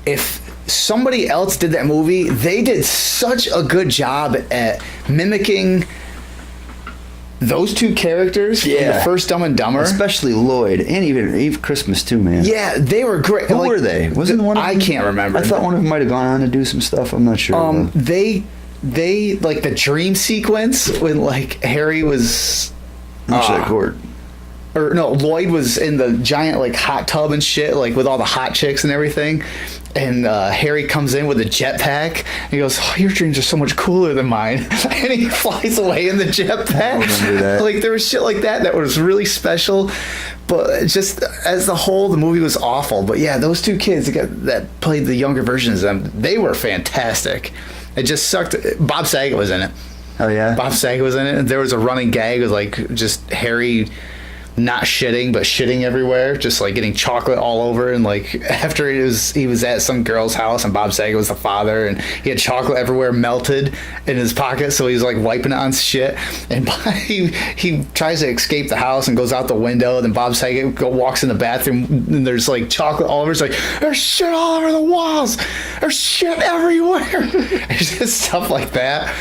If somebody else did that movie, they did such a good job at mimicking those two characters in the first Dumb and Dumber. Especially Lloyd, and even Eve Christmas too, man. Yeah, they were great. Who were they? Wasn't one of them? I can't remember. I thought one of them might have gone on to do some stuff. I'm not sure. They like the dream sequence when like Harry was or no, Lloyd was in the giant like hot tub and shit, like with all the hot chicks and everything, and Harry comes in with a jetpack and he goes, "Oh, your dreams are so much cooler than mine," and he flies away in the jetpack. I remember that. Like there was shit like that was really special. But just as a whole, the movie was awful. But yeah, those two kids that played the younger versions of them, they were fantastic. It just sucked. Bob Saget was in it. Oh yeah. Bob Saget was in it. And there was a running gag with like just Harry not shitting but shitting everywhere, just like getting chocolate all over, and like after he was at some girl's house and Bob Saget was the father and he had chocolate everywhere melted in his pocket, so he's like wiping it on shit, and he tries to escape the house and goes out the window, then Bob Saget walks in the bathroom and there's like chocolate all over. It's like, there's shit all over the walls, there's shit everywhere. It's just stuff like that.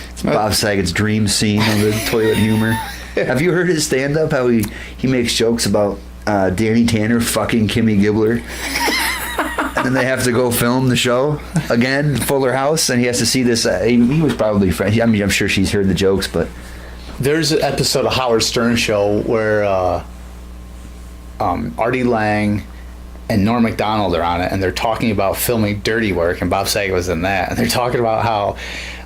It's Bob Saget's dream scene of the toilet humor. Have you heard his stand-up? How he makes jokes about Danny Tanner fucking Kimmy Gibbler, and then they have to go film the show again, Fuller House, and he has to see this. He was probably friends. I mean, I'm sure she's heard the jokes, but there's an episode of Howard Stern show where Artie Lang and Norm Macdonald are on it, and they're talking about filming Dirty Work, and Bob Saget was in that, and they're talking about how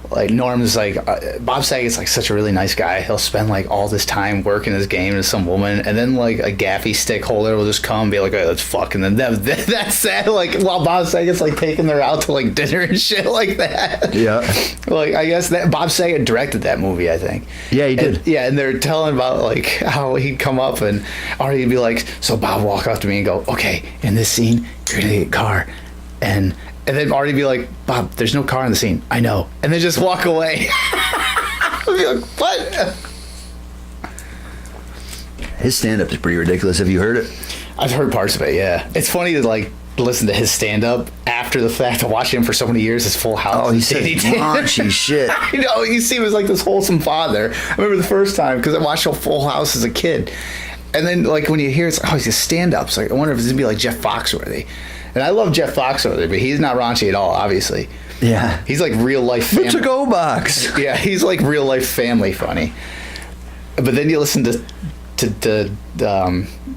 like Norm's like Bob Saget's like such a really nice guy. He'll spend like all this time working his game to some woman, and then like a gaffy stick holder will just come and be like, "Hey, let's fuck," and then that's sad. Like while Bob Saget's like taking her out to like dinner and shit like that. Yeah. Like I guess that Bob Saget directed that movie, I think. Yeah, he did. And, yeah, and they're telling about like how he'd come up and Artie'd be like, so Bob walk up to me and go, "Okay, in this scene, you're gonna get a car," and then Artie'd be like, "Bob, there's no car in the scene. I know," and then just walk away. I'd be like, "What?" His stand-up is pretty ridiculous. Have you heard it? I've heard parts of it. Yeah, it's funny to like listen to his stand-up after the fact. To watch him for so many years, his Full House. Oh, he said raunchy shit. You know, you see him as like this wholesome father. I remember the first time because I watched a Full House as a kid, and then like when you hear it's like, oh, he's a stand-up. So like, I wonder if it's gonna be like Jeff Foxworthy. And I love Jeff Foxworthy, but he's not raunchy at all. Obviously, Yeah. he's like real life. The to-go box. Yeah, he's like real life family funny. But then you listen to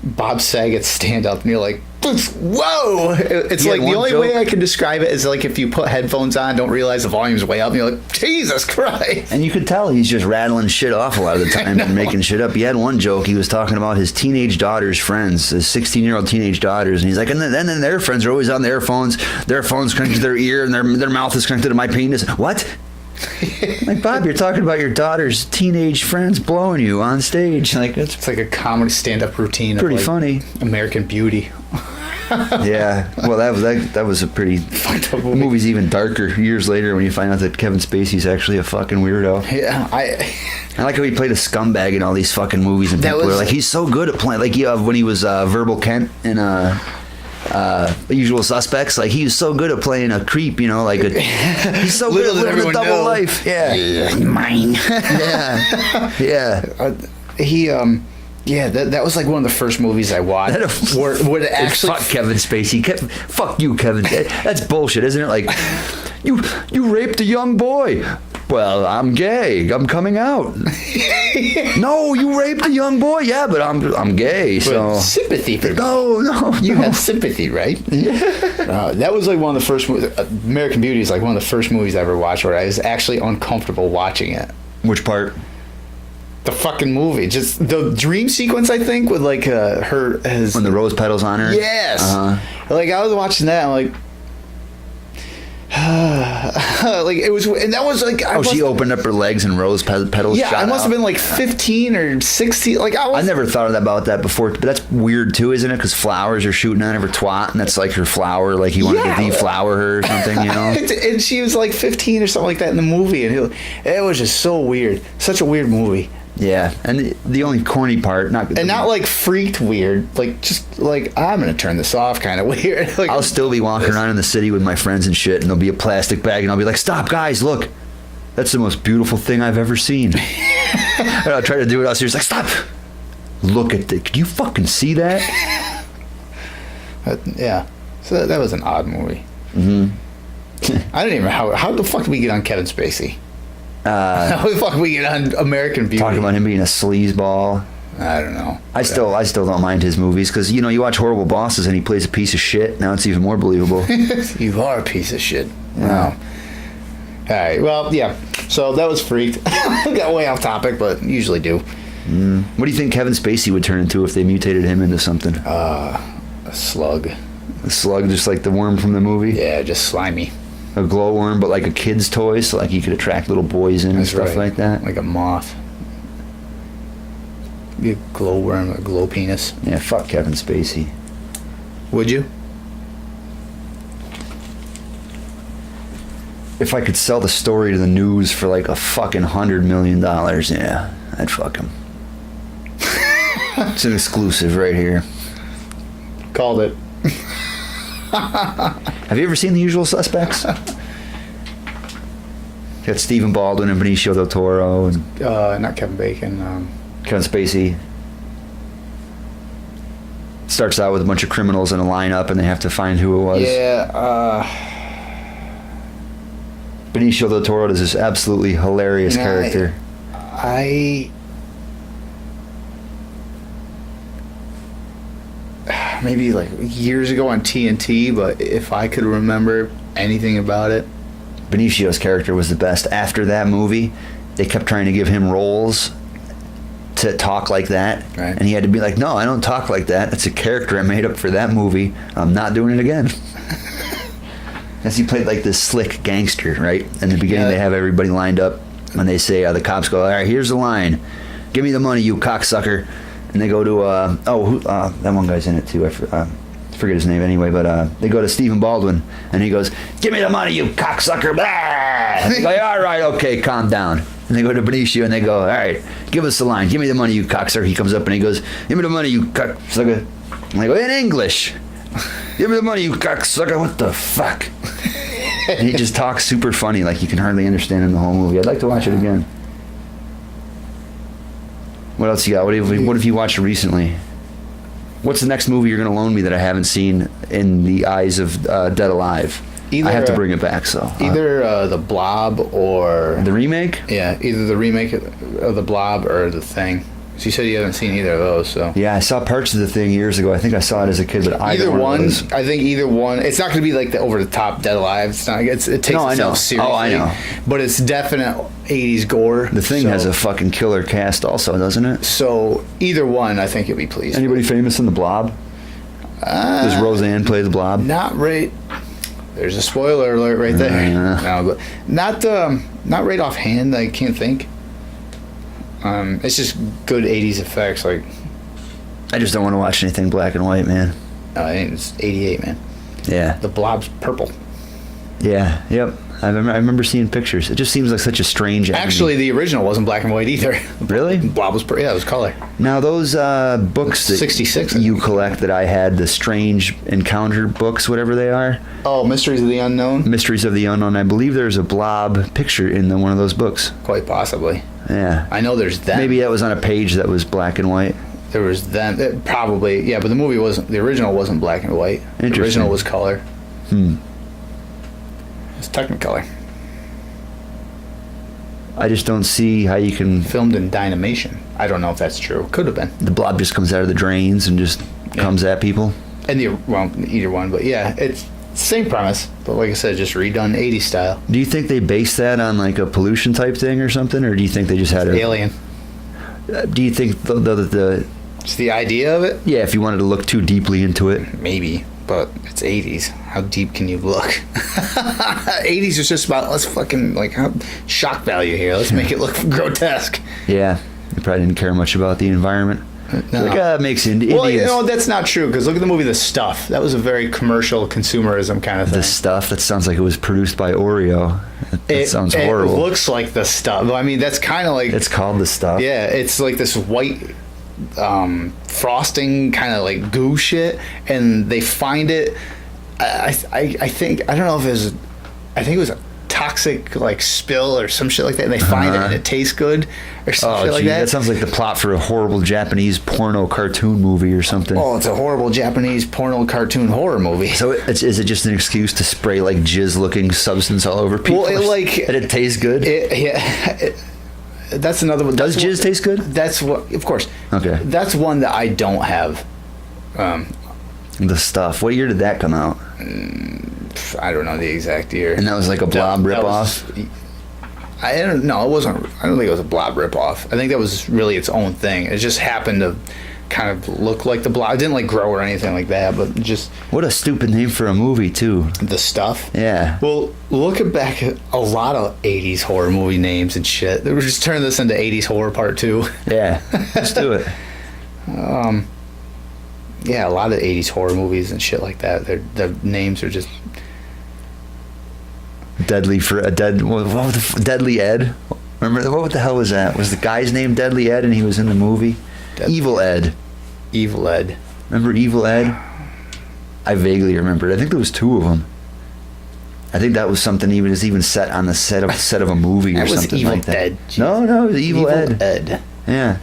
Bob Saget's stand up, and you're like, whoa! It's He had like the one only joke. way I can describe it is like if you put headphones on, don't realize the volume's way up, and you're like, Jesus Christ! And you could tell he's just rattling shit off a lot of the time and making shit up. He had one joke. He was talking about his teenage daughter's friends, his 16-year-old teenage daughters, and he's like, and then their friends are always on their phones connected to their ear, and their mouth is connected to my penis. What? Like, Bob, you're talking about your daughter's teenage friends blowing you on stage. Like, that's It's like a comedy stand-up routine. pretty of like funny. American Beauty. Yeah. Well, that was a pretty Fucked up The movie. movie's even darker years later when you find out that Kevin Spacey's actually a fucking weirdo. Yeah, I like how he played a scumbag in all these fucking movies, and That people was- are like, he's so good at playing. Like, when he was Verbal Kent in Usual Suspects, like he was so good at playing a creep, you know, like he's so good Little at did living a everyone double know. life. Yeah, mine. yeah, yeah. Yeah, that was like one of the first movies I watched. where it actually Fuck Kevin Spacey. Fuck you, Kevin. That's bullshit, isn't it? Like, you raped a young boy. Well, I'm gay. I'm coming out. No, you raped a young boy. Yeah, but I'm gay. So sympathy for me. no. You have sympathy, right? Yeah. That was like one of the first movies. American Beauty is like one of the first movies I ever watched where I was actually uncomfortable watching it. Which part? The fucking movie, just the dream sequence. I think with like her as When the rose petals on her. yes, like I was watching that. I'm like. Like it was, and that was like. She opened up her legs and rose petals. Yeah, shot I must out. have been like 15 or 16. Like I never thought about that before, but that's weird too, isn't it? Because flowers are shooting out of her twat, and that's like her flower. Like you want Yeah. to deflower her or something, you know? And she was like 15 or something like that in the movie, and it was just so weird. Such a weird movie. Yeah, and the only corny part, not like freaked weird, like just like I'm gonna turn this off, kind of weird. Like I'll still be walking around in the city with my friends and shit, and there'll be a plastic bag, and I'll be like, "Stop, guys! Look, that's the most beautiful thing I've ever seen." And I'll try to do it out here. It's like, "Stop! Look at that! Can you fucking see that?" yeah. So that was an odd movie. Mm-hmm. I don't even know how the fuck did we get on Kevin Spacey? How the fuck did we get on American Beauty? Talking about him being a sleazeball. I don't know. I still don't mind his movies because you watch Horrible Bosses and he plays a piece of shit. Now it's even more believable. You are a piece of shit. Wow. All right. Well, yeah. So that was freaked. Got way off topic, but usually do. What do you think Kevin Spacey would turn into if they mutated him into something? A slug. A slug, just like the worm from the movie? Yeah, just slimy. A glowworm, but like a kid's toy, so like he could attract little boys in and That's stuff right. like that. Like a moth. Be a glowworm, a glow penis. Yeah, fuck Kevin Spacey. Would you? If I could sell the story to the news for like a fucking $100 million, yeah, I'd fuck him. It's an exclusive right here. Called it. Have you ever seen The Usual Suspects? Got Stephen Baldwin and Benicio del Toro and Not Kevin Bacon. Kevin Spacey. Starts out with a bunch of criminals in a lineup and they have to find who it was. Yeah. Benicio del Toro does this absolutely hilarious character. Maybe like years ago on TNT, but if I could remember anything about it, Benicio's character was the best. After that movie, they kept trying to give him roles to talk like that, right. And he had to be like, no, I don't talk like that. It's a character I made up for that movie. I'm not doing it again. Because he played like this slick gangster, right? In the beginning, they have everybody lined up, and they say, the cops go, all right, here's the line. Give me the money, you cocksucker. And they go to, that one guy's in it too. I forget his name anyway, but they go to Stephen Baldwin, and he goes, give me the money, you cocksucker. Blah! And they go, all right, okay, calm down. And they go to Benicio, and they go, all right, give us the line. Give me the money, you cocksucker. He comes up, and he goes, give me the money, you cocksucker. And they go, in English. Give me the money, you cocksucker. What the fuck? And he just talks super funny, like you can hardly understand him the whole movie. I'd like to watch it again. What else you got? What have you watched recently? What's the next movie you're going to loan me that I haven't seen in the eyes of Dead Alive? I have to bring it back, so. Either The Blob or... The remake? Yeah, either the remake of The Blob or The Thing. So you said you haven't seen either of those, so... Yeah, I saw parts of The Thing years ago. I think I saw it as a kid, but either one... I think either one... It's not going to be like the over-the-top Dead Alive. It's not... It takes itself seriously. Oh, I know. But it's definite 80s gore. The Thing has a fucking killer cast also, doesn't it? So either one, I think you'll be pleased. Anybody famous in The Blob? Does Roseanne play The Blob? Not right... There's a spoiler alert right there. No, but not right offhand. I can't think. It's just good 80s effects. Like, I just don't want to watch anything black and white, man. I think it's 88, man. Yeah. The Blob's purple. Yeah. Yep. I remember seeing pictures. It just seems like such a strange enemy. Actually, the original wasn't black and white either. Really? Blob was it was color. Now those books that 66, you collect that I had, the Strange Encounter books, whatever they are. Oh, Mysteries of the Unknown? Mysteries of the Unknown. I believe there's a blob picture in one of those books. Quite possibly. Yeah. I know there's them. Maybe that was on a page that was black and white. There was them. Probably, yeah, but the movie wasn't, the original wasn't black and white. The original was color. It's Technicolor. I just don't see how you can... Filmed in Dynamation. I don't know if that's true. Could have been. The blob just comes out of the drains and just comes at people? And either one, but yeah, it's same premise, but like I said, just redone 80s style. Do you think they based that on like a pollution type thing or something, or do you think they just had a... Alien. Do you think the It's the idea of it? Yeah, if you wanted to look too deeply into it. Maybe, but it's 80s. How deep can you look? 80s is just about, let's fucking, like, shock value here. Let's make it look grotesque. Yeah, you probably didn't care much about the environment. No. Like, makes Indians... Well, you know, that's not true, because look at the movie The Stuff. That was a very commercial consumerism kind of thing. The Stuff? That sounds like it was produced by Oreo. That sounds horrible. It looks like The Stuff. I mean, that's kind of like... It's called The Stuff? Yeah, it's like this white frosting kind of like goo shit, and they find it... I think... I don't know if it was... I think it was a toxic like spill or some shit like that, and they find it and it tastes good or some shit like that. That sounds like the plot for a horrible Japanese porno cartoon movie or something. Oh, it's a horrible Japanese porno cartoon horror movie. So is it just an excuse to spray like jizz-looking substance all over people? Well, and it tastes good? That's another one. Does jizz taste good? That's what, of course. Okay. That's one that I don't have. The Stuff. What year did that come out? I don't know the exact year. And that was like a Blob ripoff? I don't know. It wasn't. I don't think it was a Blob ripoff. I think that was really its own thing. It just happened to kind of look like the Blob. It didn't like grow or anything like that, but just... What a stupid name for a movie, too. The Stuff? Yeah. Well, looking back at a lot of 80s horror movie names and shit, we're just turning this into 80s horror part 2. Yeah. Let's do it. Yeah, a lot of 80s horror movies and shit like that. The names are just... Deadly Ed? Remember, what the hell was that? Was the guy's name Deadly Ed and he was in the movie? Evil Ed. Evil Ed. Remember Evil Ed? I vaguely remember it. I think there was 2 of them. I think that was something even set on the set of a movie or something Evil like that. Dead. No, it was Evil Ed. Ed. Yeah.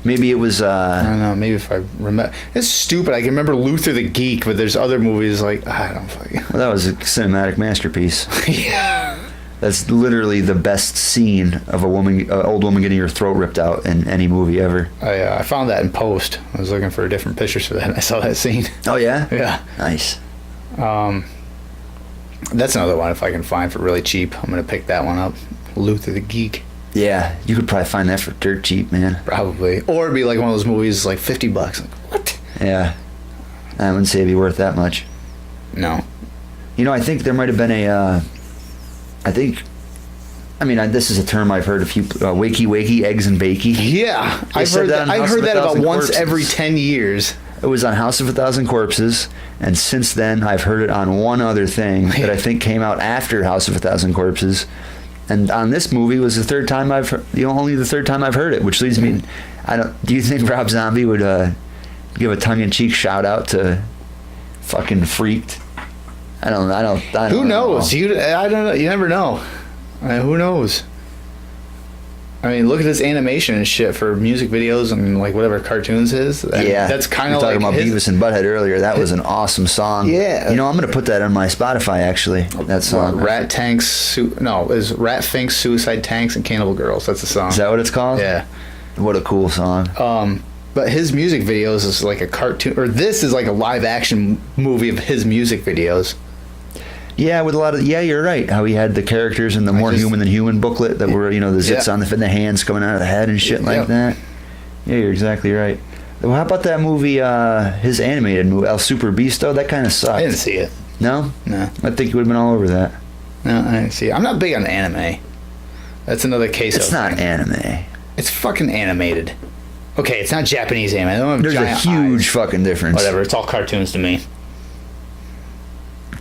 Maybe it was... I don't know. Maybe if I remember... It's stupid. I can remember Luther the Geek, but there's other movies like... I don't fucking... Well, that was a cinematic masterpiece. Yeah. That's literally the best scene of old woman getting her throat ripped out in any movie ever. I found that in post. I was looking for different pictures for that, and I saw that scene. Oh, yeah? Yeah. Nice. That's another one if I can find for really cheap. I'm gonna pick that one up. Luther the Geek. Yeah, you could probably find that for dirt cheap, man. Probably. Or it'd be like one of those movies like $50. Like, what? Yeah. I wouldn't say it'd be worth that much. No. You know, I think there might have been a, this is a term I've heard a few, wakey, eggs and bakey. Yeah. I've heard that about once every 10 years. It was on House of a Thousand Corpses, and since then I've heard it on one other thing that I think came out after House of a Thousand Corpses. And on this movie was the third time only the third time I've heard it, which leads me, do you think Rob Zombie would give a tongue-in-cheek shout out to fucking Freaked? I don't know. Who knows? I don't know. You never know. Who knows? I mean, look at this animation and shit for music videos and like whatever cartoons is. Yeah, that's kind of like talking about Beavis and Butthead earlier. That was an awesome song. Yeah, you know, I'm gonna put that on my Spotify actually. That song, Rat Finks, Suicide Tanks, and Cannibal Girls. That's the song. Is that what it's called? Yeah. What a cool song. But his music videos is like a cartoon, or this is like a live action movie of his music videos. Yeah, with a lot of you're right. How he had the characters in the more human than human booklet that were the zits on the hands coming out of the head and shit like that. Yeah, you're exactly right. Well, how about that movie? His animated movie, El Super Beasto. That kind of sucked. I didn't see it. No, no. I think you would have been all over that. No, I didn't see it. I'm not big on anime. That's another case. It's not anime. It's fucking animated. Okay, it's not Japanese anime. There's a huge fucking difference. Whatever. It's all cartoons to me.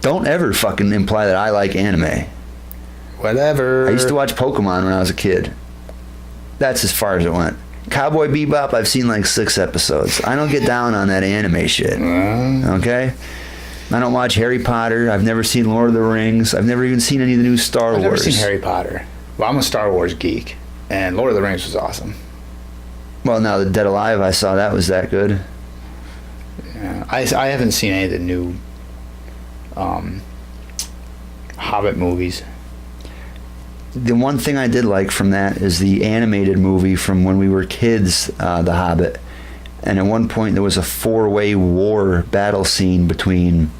Don't ever fucking imply that I like anime. Whatever. I used to watch Pokemon when I was a kid. That's as far as it went. Cowboy Bebop, I've seen like 6 episodes. I don't get down on that anime shit. Okay? I don't watch Harry Potter. I've never seen Lord of the Rings. I've never even seen any of the new Star Wars. I've never seen Harry Potter. Well, I'm a Star Wars geek. And Lord of the Rings was awesome. Well, now the Dead Alive, I saw that was that good. Yeah, I haven't seen any of the new Hobbit movies. The one thing I did like from that is the animated movie from when we were kids, The Hobbit. And at one point there was a 4-way war battle scene between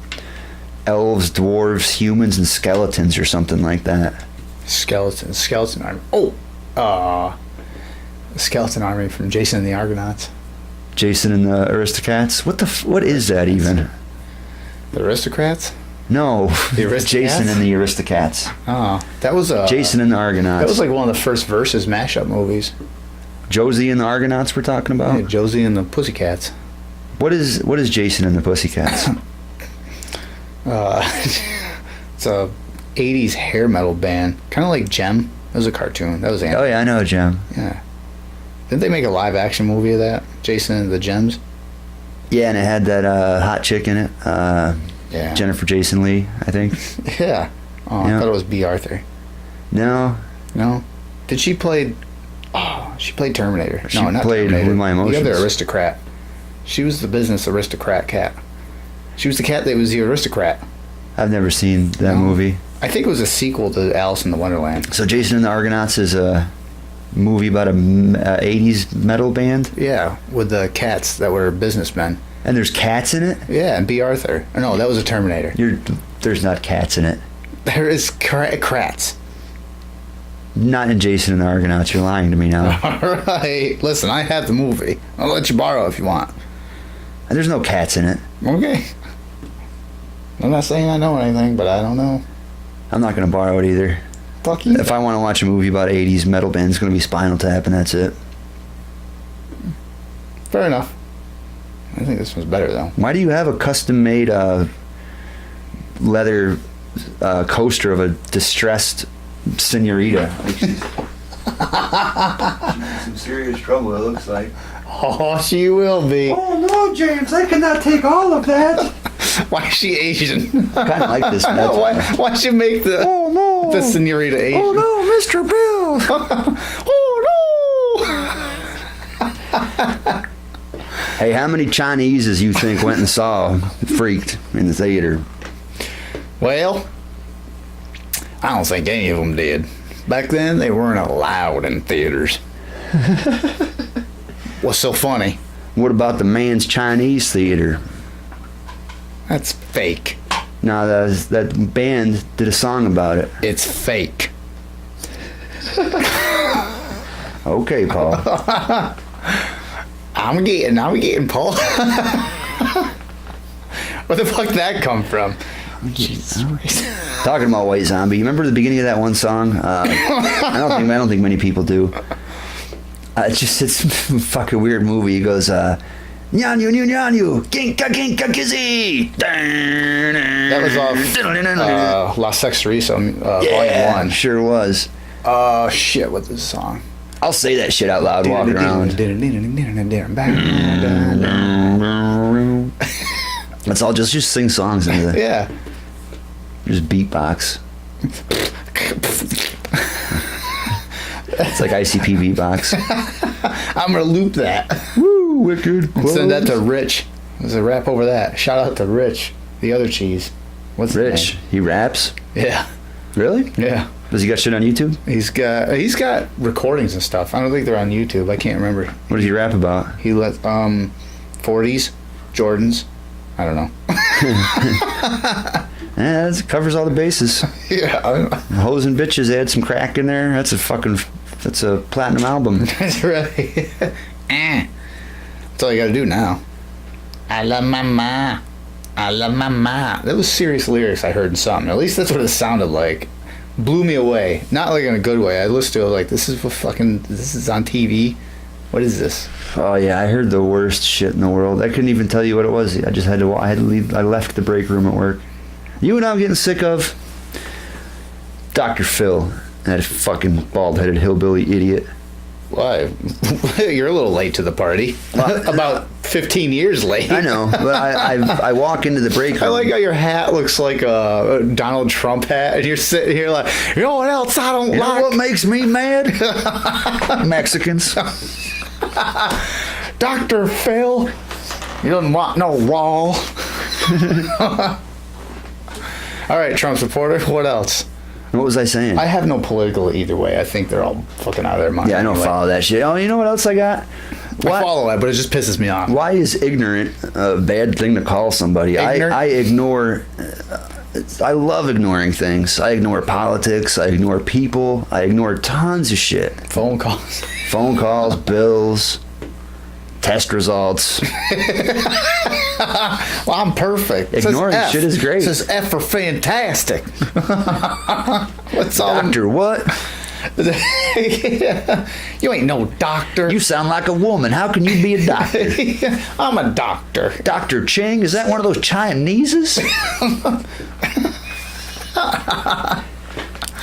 elves, dwarves, humans, and skeletons or something like that. Skeleton Army. Skeleton Army from Jason and the Argonauts. Jason and the Aristocats? What is that even? The Aristocrats? No, the Aristocats? Jason and the Aristocats. Oh, that was Jason and the Argonauts. That was like one of the first Versus mashup movies. Josie and the Argonauts we're talking about? Yeah, Josie and the Pussycats. What is Jason and the Pussycats? It's a 80s hair metal band, kind of like Gem. That was a cartoon. That was animated. Oh yeah, I know Gem. Yeah. Didn't they make a live action movie of that? Jason and the Gems? Yeah, and it had that hot chick in it. Yeah. Jennifer Jason Leigh, I think. Yeah. Oh, yeah. I thought it was B. Arthur. No. Did she play... Oh, she played Terminator. She played Terminator. With My Emotions. The other aristocrat. She was the business aristocrat cat. She was the cat that was the aristocrat. I've never seen that movie. I think it was a sequel to Alice in the Wonderland. So Jason and the Argonauts is a movie about a 80s metal band? Yeah, with the cats that were businessmen. And there's cats in it? Yeah, and B. Arthur. No, that was a Terminator. There's not cats in it. There is crats. Not in Jason and the Argonauts. You're lying to me now. All right. Listen, I have the movie. I'll let you borrow if you want. And there's no cats in it. Okay. I'm not saying I know anything, but I don't know. I'm not going to borrow it either. Fuck you. If I want to watch a movie about 80s metal band, it's going to be Spinal Tap, and that's it. Fair enough. I think this one's better, though. Why do you have a custom-made leather coaster of a distressed senorita? She's in some serious trouble, it looks like. Oh, she will be. Oh, no, James, I cannot take all of that. Why is she Asian? I kind of like this. Why should make the the senorita Asian? Oh, no, Mr. Bill. Oh, no. Hey, how many Chineses you think went and saw Freaked in the theater? Well, I don't think any of them did. Back then, they weren't allowed in theaters. What's so funny? What about the Man's Chinese Theater? That's fake. No, that band did a song about it. It's fake. Okay, Paul. I'm getting Paul. Where the fuck did that come from? Jesus Christ. Talking about White Zombie, you remember the beginning of that one song? I don't think many people do. It's a fucking weird movie. He goes, Nyanyu, nyanyu, ginka, ginka, kizzy. That was off La Sextorisa, Volume 1. Sure was. Shit, what's this song? I'll say that shit out loud walking around. Let's all just sing songs into that. Yeah. Just beatbox. It's like ICP beatbox. I'm gonna loop that. Woo, wicked. And send that to Rich. There's a rap over that. Shout out to Rich, the other cheese. What's his Rich? name? He raps? Yeah. Really? Yeah. Does he got shit on YouTube? He's got recordings and stuff. I don't think they're on YouTube. I can't remember. What does he rap about? He let 40s, Jordans. I don't know. Yeah, that covers all the bases. Yeah. Hoes and bitches, add some crack in there. That's a platinum album. That's right. That's all you gotta do now. I love my ma. I love my ma. That was serious lyrics I heard in something. At least that's what it sounded like. Blew me away. Not like in a good way. I listened to it like, this is on TV. What is this? Oh yeah, I heard the worst shit in the world. I couldn't even tell you what it was. I just had to leave. I left the break room at work. You and I'm getting sick of Dr. Phil, that fucking bald-headed hillbilly idiot. Why? You're a little late to the party. About 15 years late. I know, but I walk into the break room. I like how your hat looks like a Donald Trump hat, and you're sitting here like, you know what else I don't You like? know what makes me mad? Mexicans. Dr. Phil, you don't want no wall. All right, Trump supporter, what else? What was I saying? I have no political either way. I think they're all fucking out of their mind. Yeah, I don't anyway. follow that shit. Oh, you know what else I got? I follow it, but it just pisses me off. Why is ignorant a bad thing to call somebody? I ignore. I love ignoring things. I ignore politics. I ignore people. I ignore tons of shit. Phone calls. Phone calls, bills, test results. Well, I'm perfect. Ignoring shit is great. It says F for fantastic. What's all? Doctor, what? Yeah. You ain't no doctor. You sound like a woman. How can you be a doctor? I'm a doctor. Dr. Ching? Is that one of those Chineses?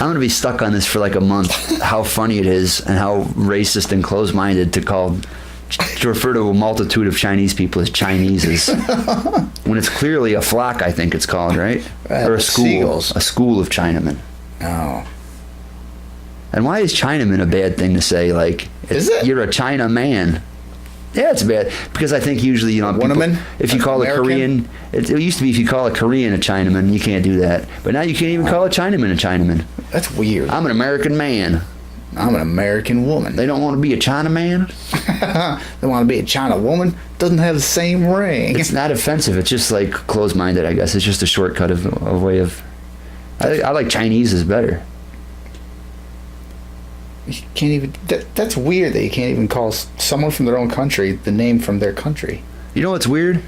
I'm gonna be stuck on this for like a month. How funny it is, and how racist and closed-minded to refer to a multitude of Chinese people as Chineses, when it's clearly a flock. I think it's called, right? Or a school. Seagulls. A school of Chinamen. Oh. And why is Chinaman a bad thing to say? Like, Is it? You're a China man. Yeah, it's bad because I think usually, you know, people, Woman? if you call American? a Korean, it used to be if you call a Korean a Chinaman, you can't do that. But now you can't even call a Chinaman a Chinaman. That's weird. I'm an American man. I'm an American woman. They don't want to be a China man. They want to be a China woman. Doesn't have the same ring. It's not offensive. It's just like closed-minded, I guess. It's just a shortcut of a way of. I like Chinese is better. You can't even. That's weird that you can't even call someone from their own country the name from their country. You know what's weird?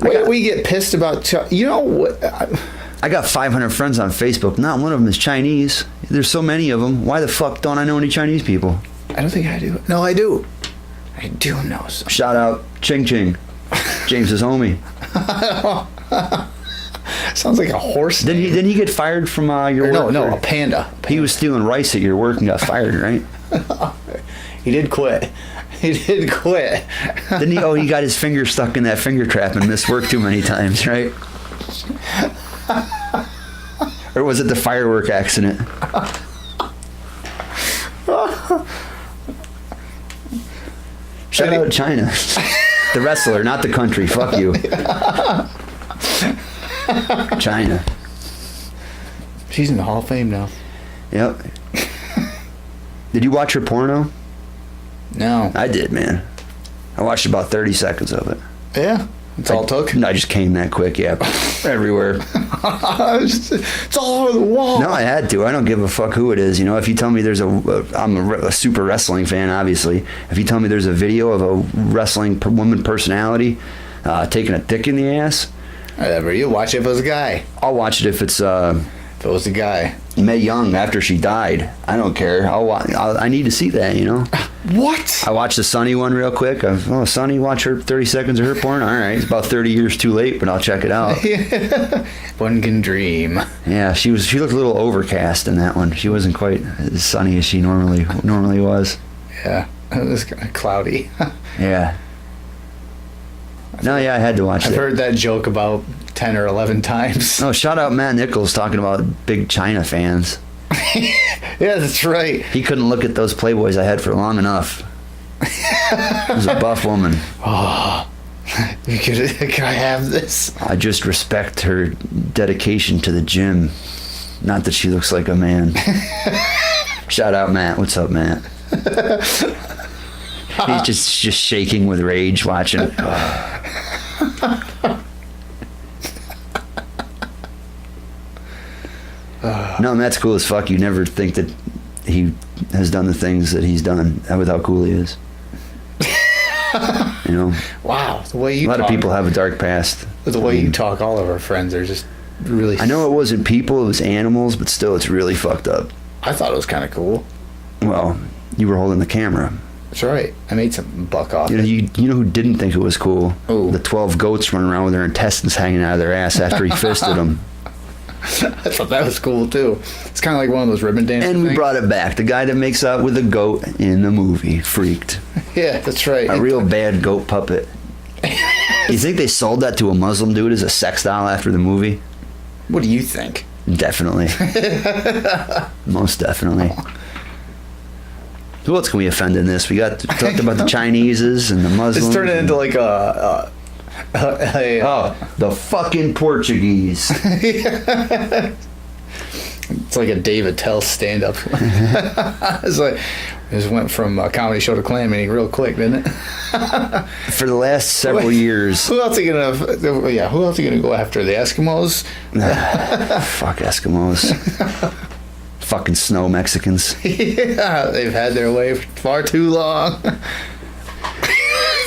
We get pissed about. You know what? I got 500 friends on Facebook. Not one of them is Chinese. There's so many of them. Why the fuck don't I know any Chinese people? I don't think I do. No, I do. I do know some. Shout out Ching Ching, James's homie. Sounds like a horse. Didn't he get fired from your work? No, or- a panda. He was stealing rice at your work and got fired, right? He did quit. He did quit. Didn't he? Oh, he got his finger stuck in that finger trap and missed work too many times, right? Or was it the firework accident? Shout out China. The wrestler, not the country. Fuck you. China. She's in the Hall of Fame now. Yep. Did you watch her porno? No. I did, man. I watched about 30 seconds of it. Yeah. It's all it took? I just came that quick, yeah. Everywhere. It's all over the wall. No, I had to. I don't give a fuck who it is. You know, if you tell me there's I'm a super wrestling fan, obviously. If you tell me there's a video of a wrestling woman personality taking a dick in the ass, whatever. You watch it if it was a guy. I'll watch it if it's If it was a guy. Mae Young after she died. I don't care. I need to see that, you know. What? I watched the Sunny one real quick. Sunny, watch her 30 seconds of her porn. All right, it's about 30 years too late, but I'll check it out. One can dream. Yeah, she looked a little overcast in that one. She wasn't quite as sunny as she normally was. Yeah, it was kind of cloudy. Yeah. No, yeah, I had to watch it. I've heard that joke about 10 or 11 times. Oh, shout out Matt Nichols talking about big China fans. Yeah, that's right. He couldn't look at those Playboys I had for long enough. It was a buff woman. Oh, can I have this? I just respect her dedication to the gym. Not that she looks like a man. Shout out Matt. What's up, Matt? He's just shaking with rage watching it. No, Matt's cool as fuck. You never think that he has done the things that he's done with how cool he is. You know? Wow, the way you A lot talk, of people have a dark past. the way you talk, all of our friends are just really... I know it wasn't people, it was animals, but still, it's really fucked up. I thought it was kind of cool. Well, you were holding the camera. That's right. I made some buck off You know, it. you know who didn't think it was cool? Who? The 12 goats running around with their intestines hanging out of their ass after he fisted them. I thought that was cool, too. It's kind of like one of those ribbon dancing And we things. brought it back. The guy that makes out with a goat in the movie freaked. Yeah, that's right. A real bad goat puppet. You think they sold that to a Muslim dude as a sex doll after the movie? What do you think? Definitely. Most definitely. Who else can we offend in this? We talked about the Chineses and the Muslims. It's turning into like the fucking Portuguese. It's like a David Tell stand-up. It's like it just went from a comedy show to clan meeting real quick, didn't it? For the last several years. Who else are you gonna? Yeah, who else are you gonna go after? The Eskimos? Fuck Eskimos. Fucking snow Mexicans. Yeah, they've had their way for far too long.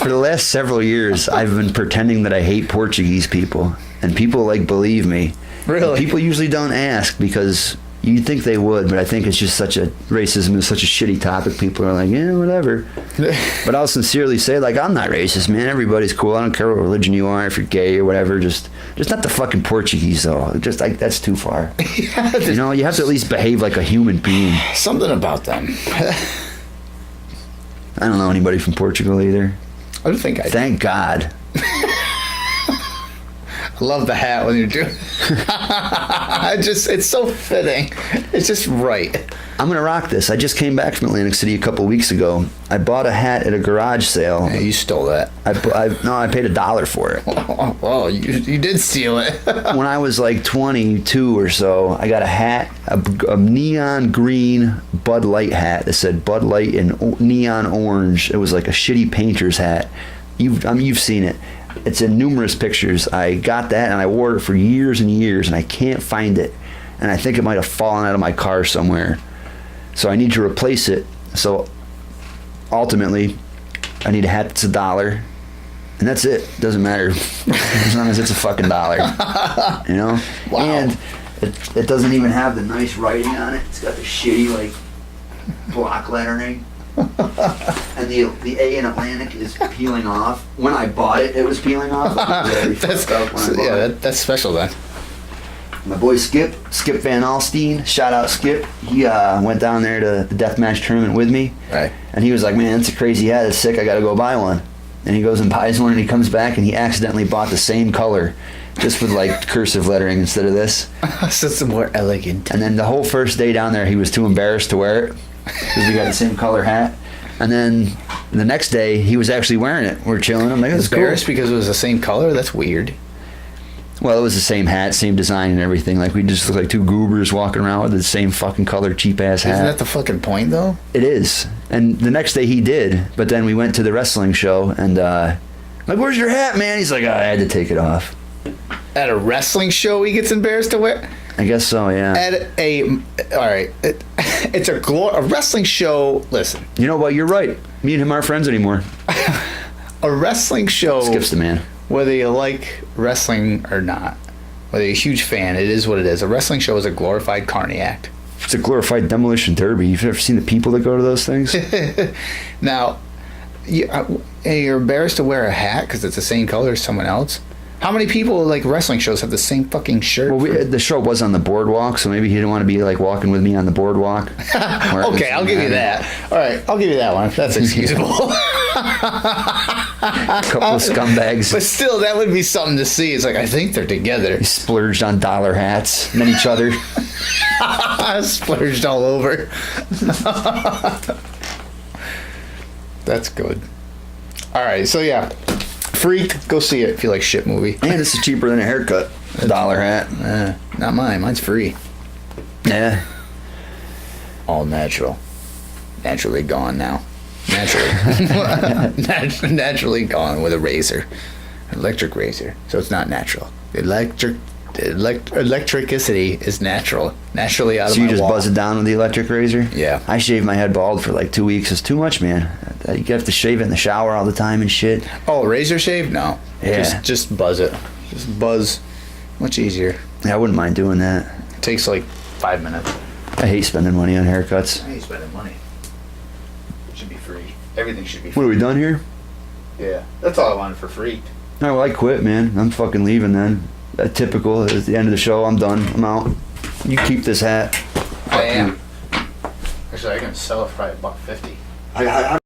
For the last several years, I've been pretending that I hate Portuguese people, and people believe me. Really? And people usually don't ask because you'd think they would, but I think it's just racism is such a shitty topic. People are like, yeah, whatever. But I'll sincerely say, like, I'm not racist, man. Everybody's cool. I don't care what religion you are, if you're gay or whatever. Just not the fucking Portuguese, though. Just like that's too far. Yeah, You know, you have to at least behave like a human being. something about them. I don't know anybody from Portugal either. I don't think I. Thank God. I love the hat when you're doing. It's so fitting. It's just right. I'm gonna rock this. I just came back from Atlantic City a couple weeks ago. I bought a hat at a garage sale. Yeah, you stole that. I paid $1 for it. Oh, you did steal it. When I was like 22 or so, I got a hat, a neon green Bud Light hat that said Bud Light in neon orange. It was like a shitty painter's hat. You've seen it. It's in numerous pictures. I got that and I wore it for years and years, and I can't find it. And I think it might have fallen out of my car somewhere. So I need to replace it. So ultimately, I need a hat that's $1. And that's it. Doesn't matter. As long as it's a fucking dollar. You know? Wow. And it doesn't even have the nice writing on it. It's got the shitty, like, block lettering. And the A in Atlantic is peeling off. When I bought it, it was peeling off. That's special then. My boy Skip Van Alstine, shout out Skip. He went down there to the deathmatch tournament with me. Right. And he was like, man, that's a crazy hat. It's sick. I got to go buy one. And he goes and buys one, and he comes back, and he accidentally bought the same color, just with like cursive lettering instead of this. So it's more elegant. And then the whole first day down there, he was too embarrassed to wear it because we got the same color hat. And then the next day, he was actually wearing it. We're chilling. I'm like, that's cool. Embarrassed because it was the same color? That's weird. Well, it was the same hat, same design and everything. Like, we just look like two goobers walking around with the same fucking color, cheap-ass hat. Isn't that the fucking point, though? It is. And the next day he did, but then we went to the wrestling show, and Like, where's your hat, man? He's like, I had to take it off. At a wrestling show, he gets embarrassed to wear. I guess so, yeah. It's a wrestling show. Listen, You know what? You're right. Me and him aren't friends anymore. a wrestling show. Skips the man. Whether you like wrestling or not, whether you're a huge fan, it is what it is. A wrestling show is a glorified carny act. It's a glorified demolition derby. You've ever seen the people that go to those things? Now, you're embarrassed to wear a hat because it's the same color as someone else. How many people like wrestling shows have the same fucking shirt? Well, the show was on the boardwalk, so maybe he didn't want to be like walking with me on the boardwalk. Okay, I'll give you that. All right, I'll give you that one. That's excusable. Couple of scumbags. But still, that would be something to see. It's like, I think they're together. He splurged on dollar hats, met each other. Splurged all over. That's good. All right, so yeah. Freak, go see it if you like shit movie. Man, this is cheaper than a haircut. A dollar hat. Not mine. Mine's free. Yeah. All natural. Naturally gone now. Naturally. Naturally gone with a razor. Electric razor. So it's not natural. Electricity is natural. Naturally out of So my you just wall. buzz it down with the electric razor? Yeah. I shaved my head bald for like 2 weeks. It's too much, man. You have to shave it in the shower all the time and shit. Oh, razor shave? No. Yeah. Just buzz it. Just buzz. Much easier. Yeah, I wouldn't mind doing that. It takes like 5 minutes. I hate spending money on haircuts. I ain't spending money. It should be free. Everything should be What free. are we done here? Yeah. That's all I wanted for free. All right, well, I quit, man. I'm fucking leaving then. Typical. At the end of the show, I'm done. I'm out. You keep this hat. I am. Actually, I can sell it for probably $1.50. I